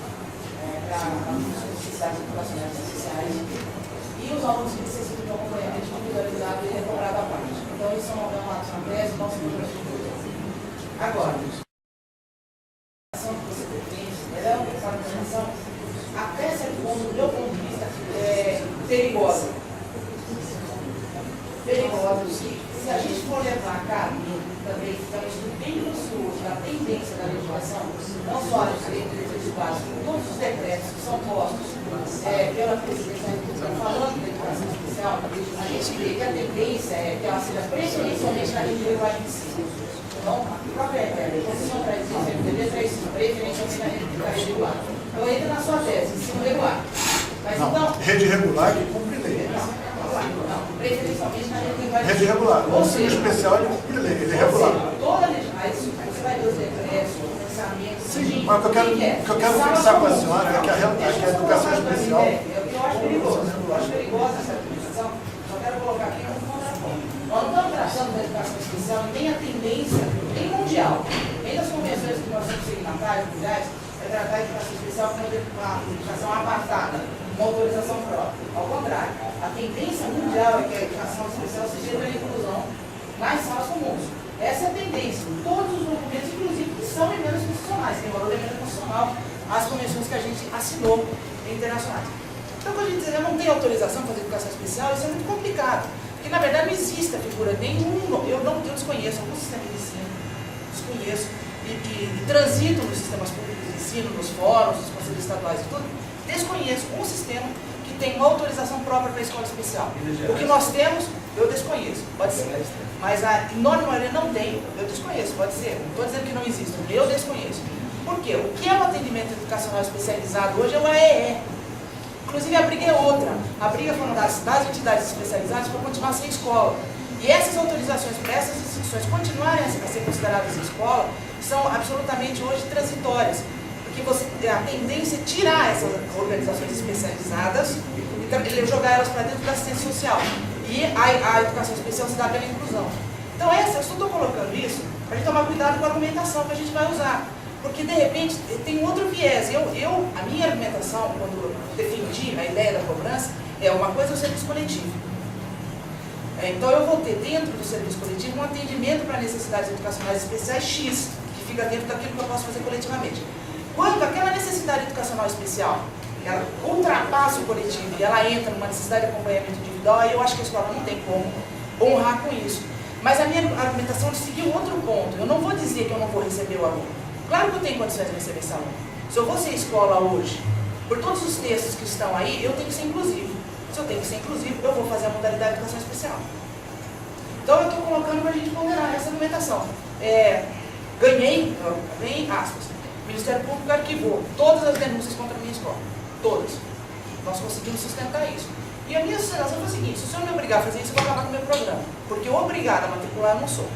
para as necessidades populacionais sociais e os alunos que necessitam de um acompanhamento individualizado e recobrado à parte. Então, isso é uma tese, então, agora, até certo ponto, do meu ponto de vista, perigosa. Se a gente for levar a cabo também, estamos bem no sul da tendência da legislação, não só a direitos básicos, todos os decretos que são postos pela presidência falando da educação especial, a gente vê que a tendência é que ela seja preferencialmente na rede regular de ensino. Então, a própria posição traz isso, a MDB traz isso, preferencialmente na rede regular. Então, entra na sua tese, ensino regular. Mas não, então. Rede regular que cumpre lei. Não, preferencialmente na rede regular. Rede regular. Ou seja, especial ele cumpre lei, ele é regular. Toda a legislação, você vai ver os decretos, o pensamento. Sim, mas o que eu quero fixar com a senhora é que a educação especial. Eu acho perigoso. Eu acho perigosa essa utilização. Só quero colocar aqui um contraponto. Nós não estamos tratando da educação especial e nem a tendência, nem mundial, nem das convenções que nós temos signatárias mundiais, é tratar a educação especial como uma educação apartada, uma autorização própria. Ao contrário, a tendência mundial é que a educação especial seja a inclusão nas salas comuns. Essa é a tendência. Todos os documentos, inclusive, que são emendas constitucionais, tem valor da emenda constitucional, as convenções que a gente assinou internacionais. Então, quando a gente diz que eu não tenho autorização para fazer educação especial, isso é muito complicado. Porque, na verdade, não existe a figura nenhuma. Eu desconheço algum sistema de ensino, desconheço, e transito nos sistemas públicos de ensino, nos fóruns, nos conselhos estaduais e tudo, desconheço um sistema que tem uma autorização própria para a escola especial. O que nós temos, eu desconheço, pode ser. Mas a enorme maioria não tem, eu desconheço, pode ser. Não estou dizendo que não existe, eu desconheço. Por quê? O que é o atendimento educacional especializado hoje é o AEE. Inclusive a briga é outra. A briga foram das entidades especializadas para continuar sem escola. E essas autorizações para essas instituições continuarem a ser consideradas escola são absolutamente hoje transitórias. Porque a tendência é tirar essas organizações especializadas e jogar elas para dentro da assistência social. E a educação especial se dá pela inclusão. Então eu só estou colocando isso para a gente tomar cuidado com a argumentação que a gente vai usar. Porque de repente tem um outro viés. A minha argumentação, quando eu defendi a ideia da cobrança, é uma coisa é o serviço coletivo. Então eu vou ter dentro do serviço coletivo um atendimento para necessidades educacionais especiais X, que fica dentro daquilo que eu posso fazer coletivamente. Quando aquela necessidade educacional especial, ela ultrapassa o coletivo e ela entra numa necessidade de acompanhamento individual, aí eu acho que a escola não tem como honrar com isso. Mas a minha argumentação é seguir outro ponto. Eu não vou dizer que eu não vou receber o aluno. Claro que eu tenho condições de receber esse aluno. Se eu vou ser escola hoje, por todos os textos que estão aí, eu tenho que ser inclusivo. Se eu tenho que ser inclusivo, eu vou fazer a modalidade de educação especial. Então eu estou colocando para a gente ponderar essa argumentação. Ganhei, aspas, o Ministério Público arquivou todas as denúncias contra a minha escola. Todas. Nós conseguimos sustentar isso. E a minha sugestão foi a seguinte: se o senhor me obrigar a fazer isso, eu vou acabar com o meu programa. Porque obrigado a matricular eu não sou.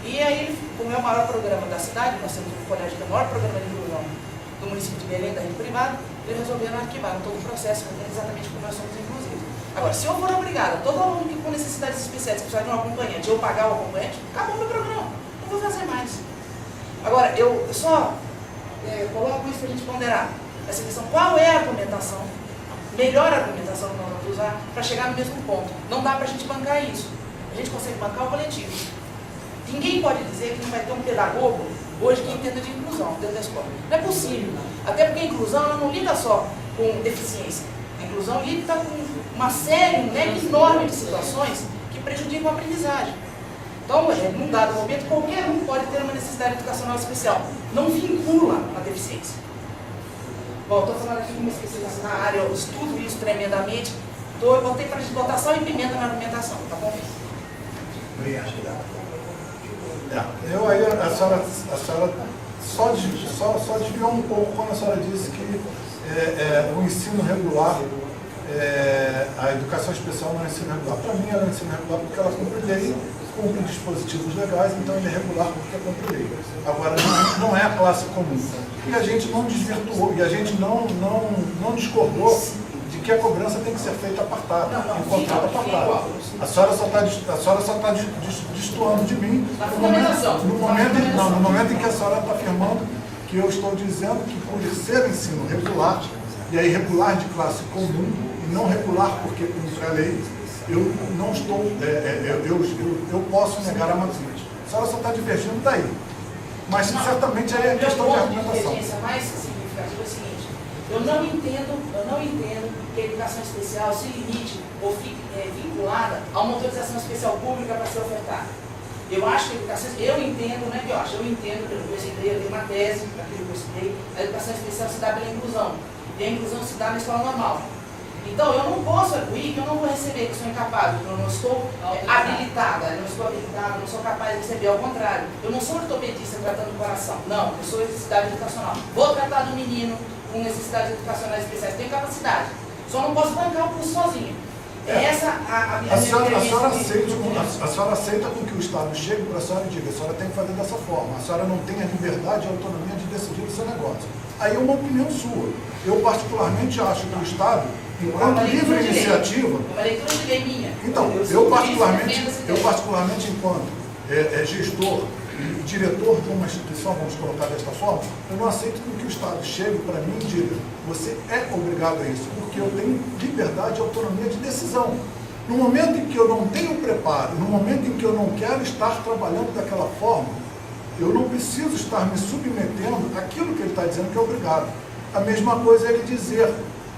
E aí, como é o maior programa da cidade, nós temos um colégio que é o maior programa de inclusão do município de Belém, da rede privada, eles resolveram arquivar todo o processo, exatamente como nós somos inclusivos. Agora, se eu for obrigada, todo aluno que com necessidades especiais, que precisa de um acompanhante, eu pagar o acompanhante, acabou o meu programa. Não vou fazer mais. Agora, eu só coloco isso para a gente ponderar. Essa questão, qual é a argumentação? Melhor argumentação que nós vamos usar para chegar no mesmo ponto. Não dá para a gente bancar isso. A gente consegue bancar o coletivo. Ninguém pode dizer que não vai ter um pedagogo hoje que entenda de inclusão dentro da escola. Não é possível. Até porque a inclusão ela não lida só com deficiência. A inclusão lida com uma série, um leque enorme de situações que prejudicam a aprendizagem. Então, num dado momento, qualquer um pode ter uma necessidade educacional especial. Não vincula a deficiência. Bom, estou falando aqui de uma especialização na área, eu estudo isso tremendamente. Eu botei para a gente botar sal e pimenta na argumentação, tá bom? Eu aí, a senhora só desviou um pouco quando a senhora disse que o ensino regular, a educação especial não é ensino regular. Para mim, ela é ensino regular porque ela cumpre lei, cumpre dispositivos legais, então ele é regular porque cumpre lei. Agora, não é a classe comum. E a gente não desvirtuou, e a gente não discordou de que a cobrança tem que ser feita apartada, em contrato apartado. A senhora só está destoando de mim no momento em que a senhora está afirmando que eu estou dizendo que por ser ensino regular, e aí regular de classe comum, e não regular porque cumpre a lei, eu não estou, eu posso negar a matrícula. A senhora só está divergindo daí. Mas certamente aí é questão de argumentação. A divergência mais significativa é o seguinte: eu não entendo que a educação especial se limite ou fique vinculada a uma autorização especial pública para ser ofertada. Eu acho que a educação, eu entendo pelo que eu estudei, eu tenho uma tese, daquilo que eu estudei, a educação especial se dá pela inclusão. E a inclusão se dá na escola normal. Então, eu não posso arguir que eu não vou receber, que eu sou incapaz, que eu não estou habilitada, não sou capaz de receber, ao contrário. Eu não sou ortopedista tratando do coração, não, eu sou necessidade educacional. Vou tratar do menino com necessidades educacionais especiais, tenho capacidade. Só não posso bancar o curso sozinho. Essa a minha a senhora aceita com que o Estado chegue para a senhora e diga: a senhora tem que fazer dessa forma, a senhora não tem a liberdade e a autonomia de decidir o seu negócio. Aí é uma opinião sua. Eu particularmente acho que o Estado, enquanto livre iniciativa... Uma leitura de lei minha. Então, eu particularmente enquanto gestor e diretor de uma instituição, vamos colocar desta forma, eu não aceito que o Estado chegue para mim e diga: você é obrigado a isso, porque eu tenho liberdade e autonomia de decisão. No momento em que eu não tenho preparo, no momento em que eu não quero estar trabalhando daquela forma, eu não preciso estar me submetendo àquilo que ele está dizendo que é obrigado. A mesma coisa é ele dizer,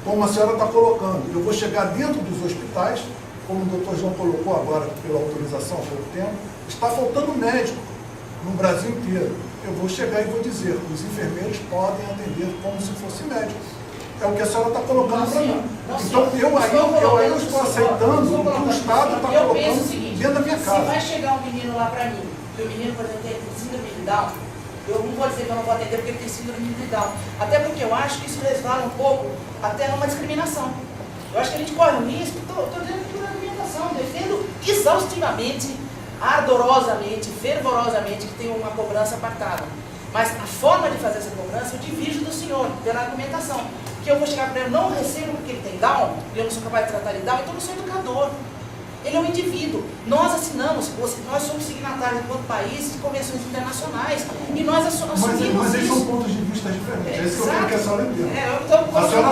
como a senhora está colocando: eu vou chegar dentro dos hospitais, como o doutor João colocou agora pela autorização há pouco tempo, está faltando médico no Brasil inteiro. Eu vou chegar e vou dizer: os enfermeiros podem atender como se fosse médico. É o que a senhora está colocando para mim. Não, Então, eu estou aceitando o que o Estado está Eu penso o colocando seguinte, dentro da minha se casa. vai chegar um menino lá para mim, que o menino, por exemplo, tem síndrome de Down, eu não vou dizer que eu não vou atender porque ele tem síndrome de Down. Até porque eu acho que isso resvala um pouco até numa discriminação. Eu acho que a gente corre um risco, estou dizendo aqui na argumentação, defendo exaustivamente, ardorosamente, fervorosamente que tem uma cobrança pactada. Mas a forma de fazer essa cobrança eu divido do senhor, pela argumentação. Que eu vou chegar para ele, não recebo porque ele tem Down, e eu não sou capaz de tratar ele Down, então eu não sou educador. Ele é um indivíduo. Nós assinamos, nós somos signatários enquanto país de convenções internacionais. E nós assumimos Mas esses isso. são pontos de vista diferentes. É isso que eu quero que a senhora entenda. Então, A senhora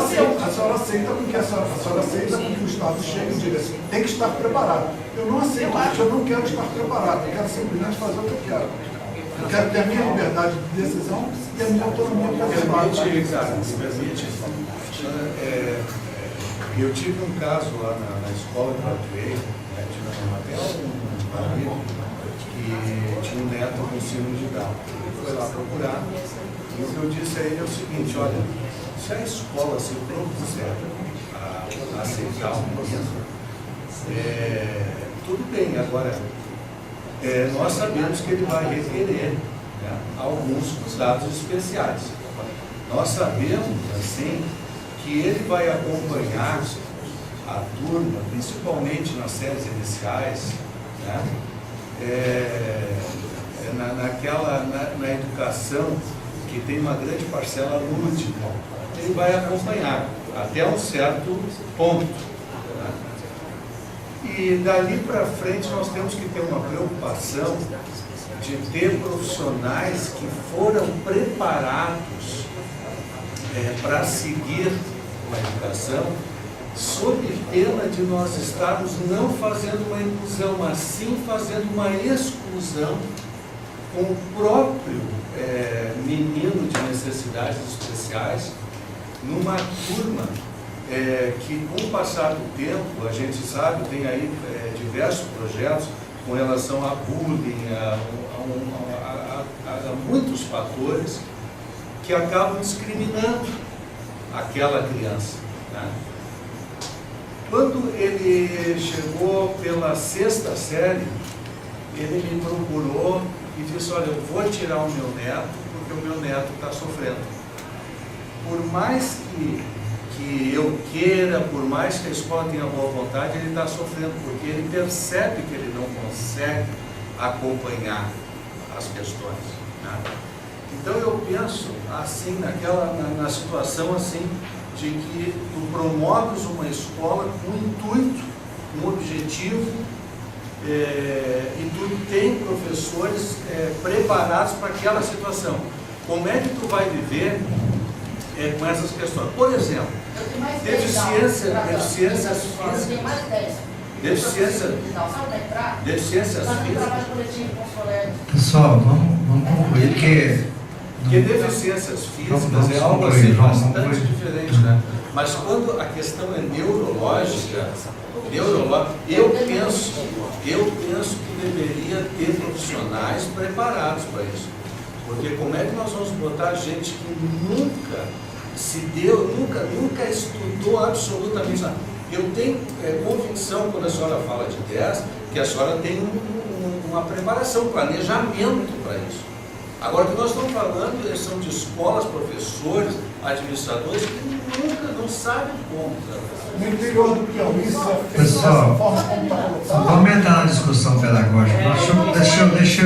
aceita porque a senhora aceita porque o Estado chega e diz assim, tem que estar preparado. Eu não aceito, porque eu não quero estar preparado. Eu quero simplesmente fazer o que eu quero. Eu quero ter a minha liberdade de decisão e a minha autonomia pessoal. Eu tive um caso lá na escola que eu atuei, né, tinha até um marido que tinha um neto com síndrome de Down. Ele foi lá procurar e o que eu disse a ele é o seguinte, olha, se a escola se propuser a aceitar o menino, tudo bem, agora nós sabemos que ele vai requerer, né, alguns cuidados especiais. Nós sabemos, assim, que ele vai acompanhar a turma, principalmente nas séries iniciais, né, na educação que tem uma grande parcela lúdica. Ele vai acompanhar até um certo ponto. Né? E dali para frente nós temos que ter uma preocupação de ter profissionais que foram preparados para seguir a educação, sob pena de nós estarmos não fazendo uma inclusão, mas sim fazendo uma exclusão com o próprio menino de necessidades especiais, numa turma que, com o passar do tempo, a gente sabe, tem aí diversos projetos com relação a bullying, a muitos fatores que acabam discriminando aquela criança. Né? Quando ele chegou pela 6ª série, ele me procurou e disse, olha, eu vou tirar o meu neto porque o meu neto está sofrendo. Por mais que eu queira, por mais que a escola tenha boa vontade, ele está sofrendo, porque ele percebe que ele não consegue acompanhar as questões. Né? Então eu penso assim, na situação assim, de que tu promoves uma escola com um intuito, um objetivo, e tu tem professores preparados para aquela situação. Como é que tu vai viver com essas questões? Por exemplo, deficiências físicas. Deficiências físicas. Pessoal, vamos concluir Porque deficiências físicas é algo assim bastante diferente, né? Mas quando a questão é neurológica, eu penso que deveria ter profissionais preparados para isso. Porque como é que nós vamos botar gente que nunca se deu, nunca estudou absolutamente nada? Eu tenho convicção, quando a senhora fala de 10, que a senhora tem uma preparação, um planejamento para isso. Agora, o que nós estamos falando são de escolas, professores, administradores que nunca não sabem como. No interior do Piauí, isso é feito Pessoal, dessa forma como está colocado. vamos entrar na discussão pedagógica. Deixa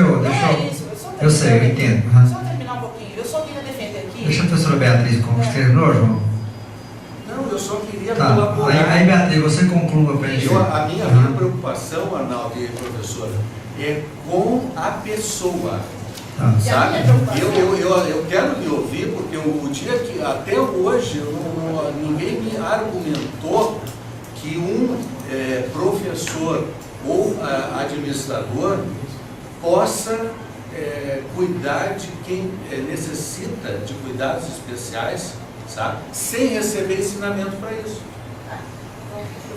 eu sei, eu entendo. Só terminar um pouquinho. Eu só queria defender aqui. Deixa a professora Beatriz terminou, João? Não, eu só queria Tá. colaborar. Aí, Beatriz, você conclua para a gente. A minha preocupação, Arnaldo e professora, é com a pessoa. Tá. Sabe? Eu quero me ouvir, porque o dia que até hoje ninguém me argumentou que um professor ou administrador possa cuidar de quem necessita de cuidados especiais, sabe? Sem receber ensinamento para isso.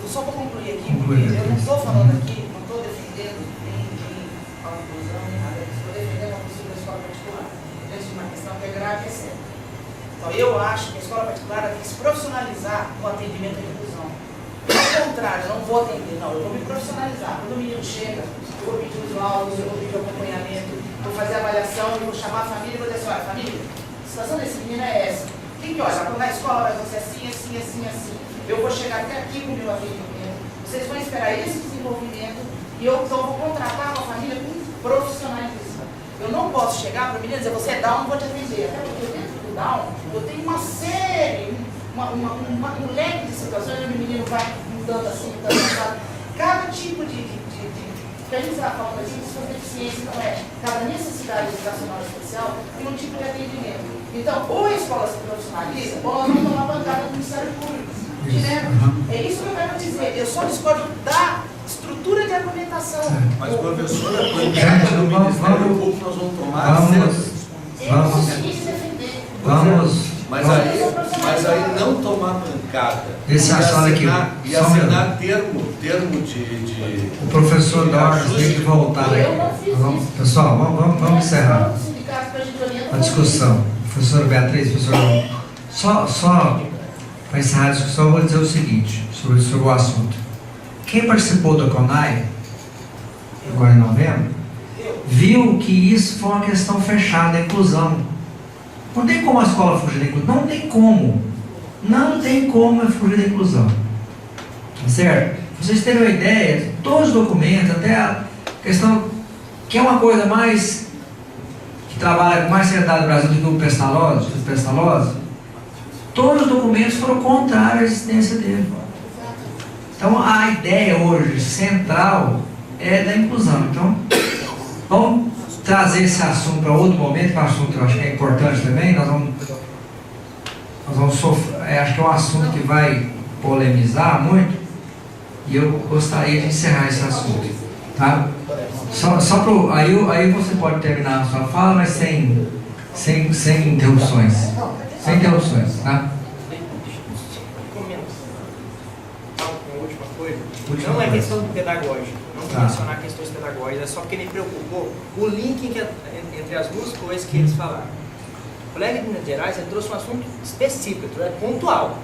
Só para concluir aqui, porque eu não estou falando aqui, não estou defendendo nem a inclusão, nem nada disso, estou defendendo uma possível escola particular. Diante de uma questão que é grave e é séria. Então, eu acho que a escola particular tem que se profissionalizar no atendimento à inclusão. Ao contrário, eu não vou atender, não, eu vou me profissionalizar. Quando o menino chega, eu vou pedir os laudos, eu vou pedir o acompanhamento, vou fazer a avaliação, eu vou chamar a família e vou dizer assim, olha, família, a situação desse menino é essa. Quem que olha? Na escola vai ser assim, assim, assim, assim. Eu vou chegar até aqui com o meu atendimento. Vocês vão esperar esse desenvolvimento e eu então vou contratar uma família com profissionalização. Eu não posso chegar para o menino e dizer, você é Down, não vou te atender. Até porque dentro do Down, eu tenho uma série, um leque de situações onde o menino vai mudando assim, mudando. Cada tipo de que a gente está falando aqui, de sua deficiência, então cada necessidade educacional especial tem um tipo de atendimento. Então, ou a escola se profissionaliza, ou nós vamos tomar bancada do Ministério Público. Direto. É isso que eu quero dizer. Eu só discordo da estrutura de argumentação. Mas, professora, quando o Ministério Público nós vamos tomar mas aí não tomar pancada esse e assinar termo de o professor Dornas tem que voltar aí. Pessoal, vamos encerrar a discussão. Professora Beatriz, professor, só para encerrar a discussão, eu vou dizer o seguinte sobre o assunto. Quem participou do CONAI, agora em novembro, viu que isso foi uma questão fechada, a inclusão. Não tem como a escola fugir da inclusão. Não tem como. Não tem como fugir da inclusão. Certo? Pra vocês terem uma ideia, todos os documentos, até a questão, que é uma coisa mais, que trabalha com mais seriedade no Brasil do que o Pestalozzi, todos os documentos foram contrários à existência dele. Então a ideia hoje central é da inclusão. Então, vamos trazer esse assunto para outro momento, que é um assunto que eu acho que é importante também. Nós vamos sofrer, acho que é um assunto que vai polemizar muito, e eu gostaria de encerrar esse assunto, tá? Aí você pode terminar a sua fala, mas sem interrupções. Sem interrupções, tá? Não é questão pedagógica, não vou mencionar questões pedagógicas, é só porque me preocupou o link entre as duas coisas que eles falaram. O colega de Minas Gerais ele trouxe um assunto específico, pontual.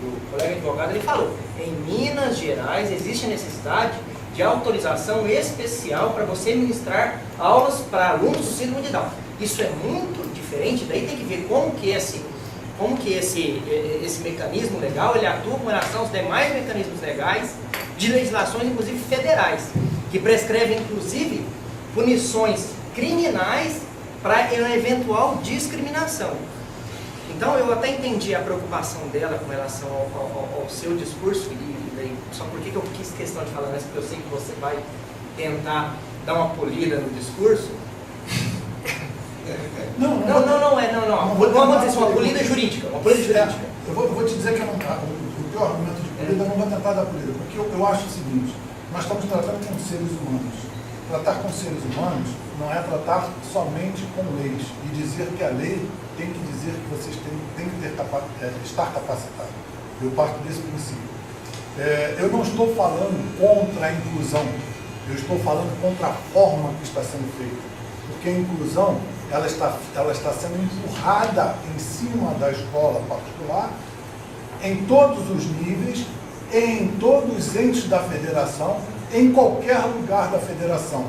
O colega advogado ele falou, em Minas Gerais existe a necessidade de autorização especial para você ministrar aulas para alunos do síndrome de Down. Isso é muito diferente, daí tem que ver como que esse mecanismo legal ele atua com relação aos demais mecanismos legais de legislações, inclusive federais, que prescrevem, inclusive, punições criminais para uma eventual discriminação. Então, eu até entendi a preocupação dela com relação ao seu discurso, e só porque eu quis questão de falar isso, porque eu sei que você vai tentar dar uma polida no discurso. Não. Vamos dizer, uma polida jurídica. Eu vou te dizer que o teu argumento de polida eu não vou tentar dar polida, porque eu acho o seguinte, nós estamos tratando com seres humanos. Tratar com seres humanos não é tratar somente com leis e dizer que a lei tem que dizer que vocês têm que estar capacitados. Eu parto desse princípio. Eu não estou falando contra a inclusão, eu estou falando contra a forma que está sendo feita, porque a inclusão ela está sendo empurrada em cima da escola particular, em todos os níveis, em todos os entes da federação, em qualquer lugar da federação.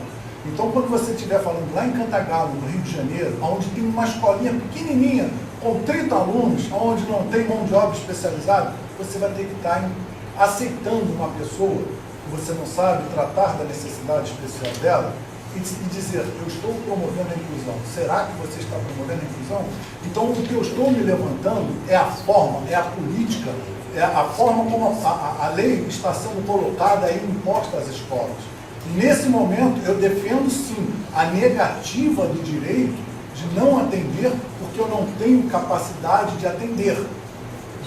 Então, quando você estiver falando lá em Cantagalo, no Rio de Janeiro, onde tem uma escolinha pequenininha, com 30 alunos, onde não tem mão de obra especializada, você vai ter que estar aceitando uma pessoa que você não sabe tratar da necessidade especial dela, e dizer, eu estou promovendo a inclusão. Será que você está promovendo a inclusão? Então, o que eu estou me levantando é a forma, é a política, é a forma como a lei está sendo colocada e imposta às escolas. E nesse momento, eu defendo, sim, a negativa do direito de não atender, porque eu não tenho capacidade de atender.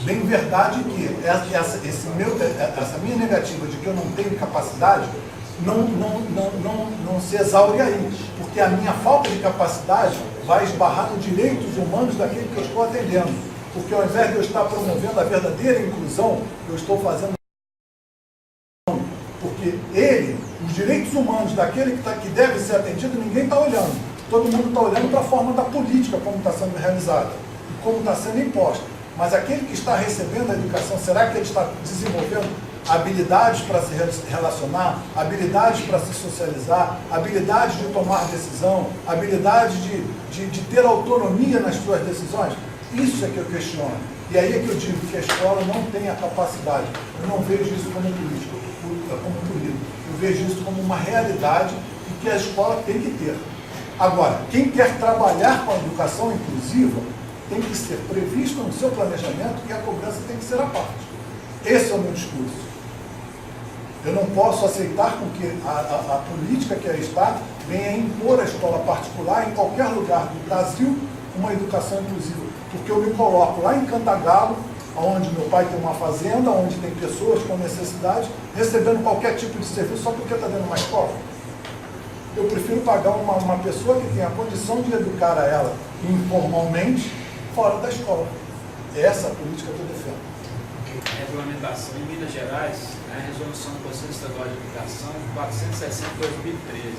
Bem verdade que essa minha negativa de que eu não tenho capacidade não se exaure aí, porque a minha falta de capacidade vai esbarrar nos direitos humanos daquele que eu estou atendendo, porque ao invés de eu estar promovendo a verdadeira inclusão, eu estou fazendo, porque os direitos humanos daquele que deve ser atendido, ninguém está olhando, todo mundo está olhando para a forma da política como está sendo realizada. como está sendo imposta. Mas aquele que está recebendo a educação, será que ele está desenvolvendo habilidades para se relacionar, habilidades para se socializar, habilidades de tomar decisão, habilidades de ter autonomia nas suas decisões? Isso é que eu questiono. E aí é que eu digo que a escola não tem a capacidade. Eu não vejo isso como político, como político. Eu vejo isso como uma realidade e que a escola tem que ter. Agora, quem quer trabalhar com a educação inclusiva tem que ser previsto no seu planejamento que a cobrança tem que ser à parte. Esse é o meu discurso. Eu não posso aceitar com que a política que aí está venha impor à escola particular em qualquer lugar do Brasil uma educação inclusiva. Porque eu me coloco lá em Cantagalo, onde meu pai tem uma fazenda, onde tem pessoas com necessidade, recebendo qualquer tipo de serviço só porque está dentro de uma escola. Eu prefiro pagar uma pessoa que tem a condição de educar a ela informalmente fora da escola. Essa é a política que eu defendo. A regulamentação em Minas Gerais, a resolução do Conselho Estadual de Educação 460 de 2013.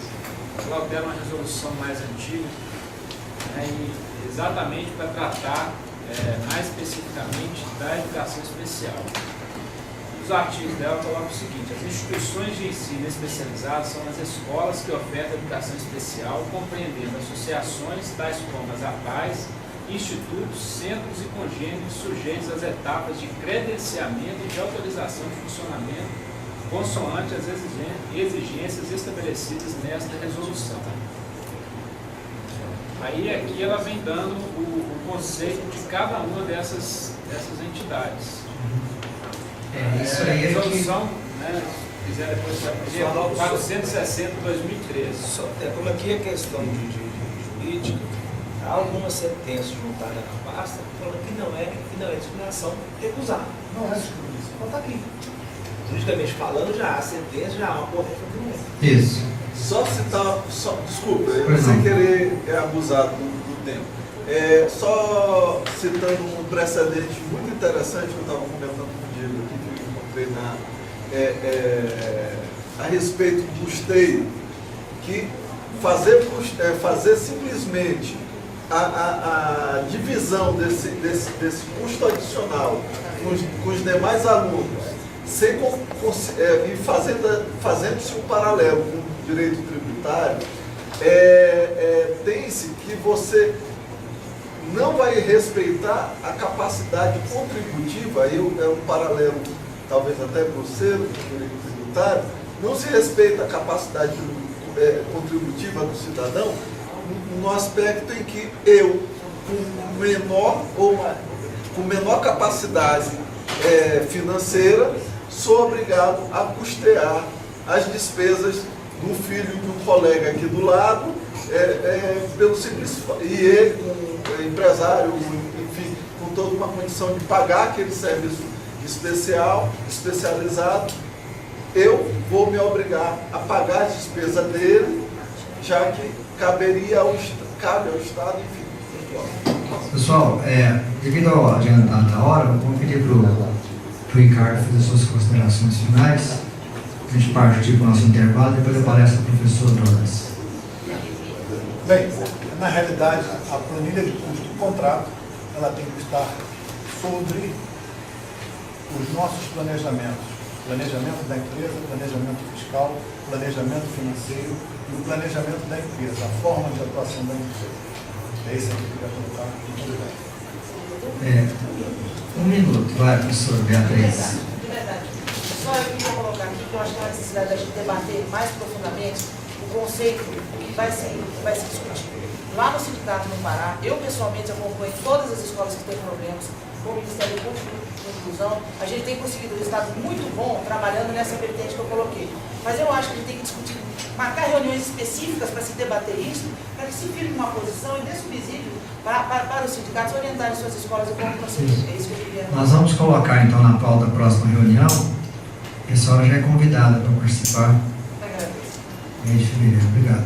Ela altera uma resolução mais antiga, exatamente para tratar mais especificamente da educação especial. Os artigos dela colocam o seguinte: as instituições de ensino especializadas são as escolas que ofertam educação especial, compreendendo associações tais como as APAES, institutos, centros e congêneres sujeitos às etapas de credenciamento e de autorização de funcionamento, consoante as exigências estabelecidas nesta resolução. Aí aqui ela vem dando o conceito de cada uma dessas entidades. Isso aí a é resolução, se quiser depois você vai pedir, 460 de 2013. Como aqui é questão de jurídica, há algumas sentenças juntadas na pasta falando que não é discriminação recusar. Não é discriminação. Então está aqui. Juridicamente falando, já há sentença, já há uma correta opinião. Isso. Só citar, desculpa, sem querer abusar do tempo. Só citando um precedente muito interessante que eu estava comentando com o Diego aqui, que eu encontrei a respeito do custeio, que fazer simplesmente a divisão desse custo adicional com os demais alunos, e fazendo-se um paralelo com o direito tributário, tem-se que você não vai respeitar a capacidade contributiva, aí é um paralelo talvez até grosseiro com o direito tributário, não se respeita a capacidade contributiva do cidadão no aspecto em que eu, com menor capacidade financeira, sou obrigado a custear as despesas do filho de um colega aqui do lado, pelo simples e ele, com empresário, enfim, com toda uma condição de pagar aquele serviço especializado, eu vou me obrigar a pagar as despesas dele, já que cabe ao Estado, enfim. Pessoal, devido ao adiantado da hora, eu vou pedir para o Ricardo fazer suas considerações finais. A gente partir para o nosso intervalo, depois aparece o professor Douglas. Bem, na realidade, a planilha de custo do contrato, ela tem que estar sobre os nossos planejamentos. Planejamento da empresa, planejamento fiscal, planejamento financeiro e o planejamento da empresa, a forma de atuação da empresa. É isso que eu queria colocar. Muito obrigado. Um minuto, vai, professor Beatriz. De verdade. Só eu queria colocar aqui que eu acho que há necessidade da gente debater mais profundamente o conceito que vai ser discutido. Lá no sindicato no Pará, eu pessoalmente acompanho todas as escolas que têm problemas com o Ministério Público de Inclusão. A gente tem conseguido um resultado muito bom trabalhando nessa vertente que eu coloquei. Mas eu acho que a gente tem que discutir, marcar reuniões específicas para se debater isso, para que se firme uma posição e dê subsídio para os sindicatos orientarem suas escolas e como proceder. É isso que eu queria. Nós vamos colocar então na pauta da próxima reunião. A senhora já é convidada para participar. Agradeço. Mês de fevereiro. Obrigado.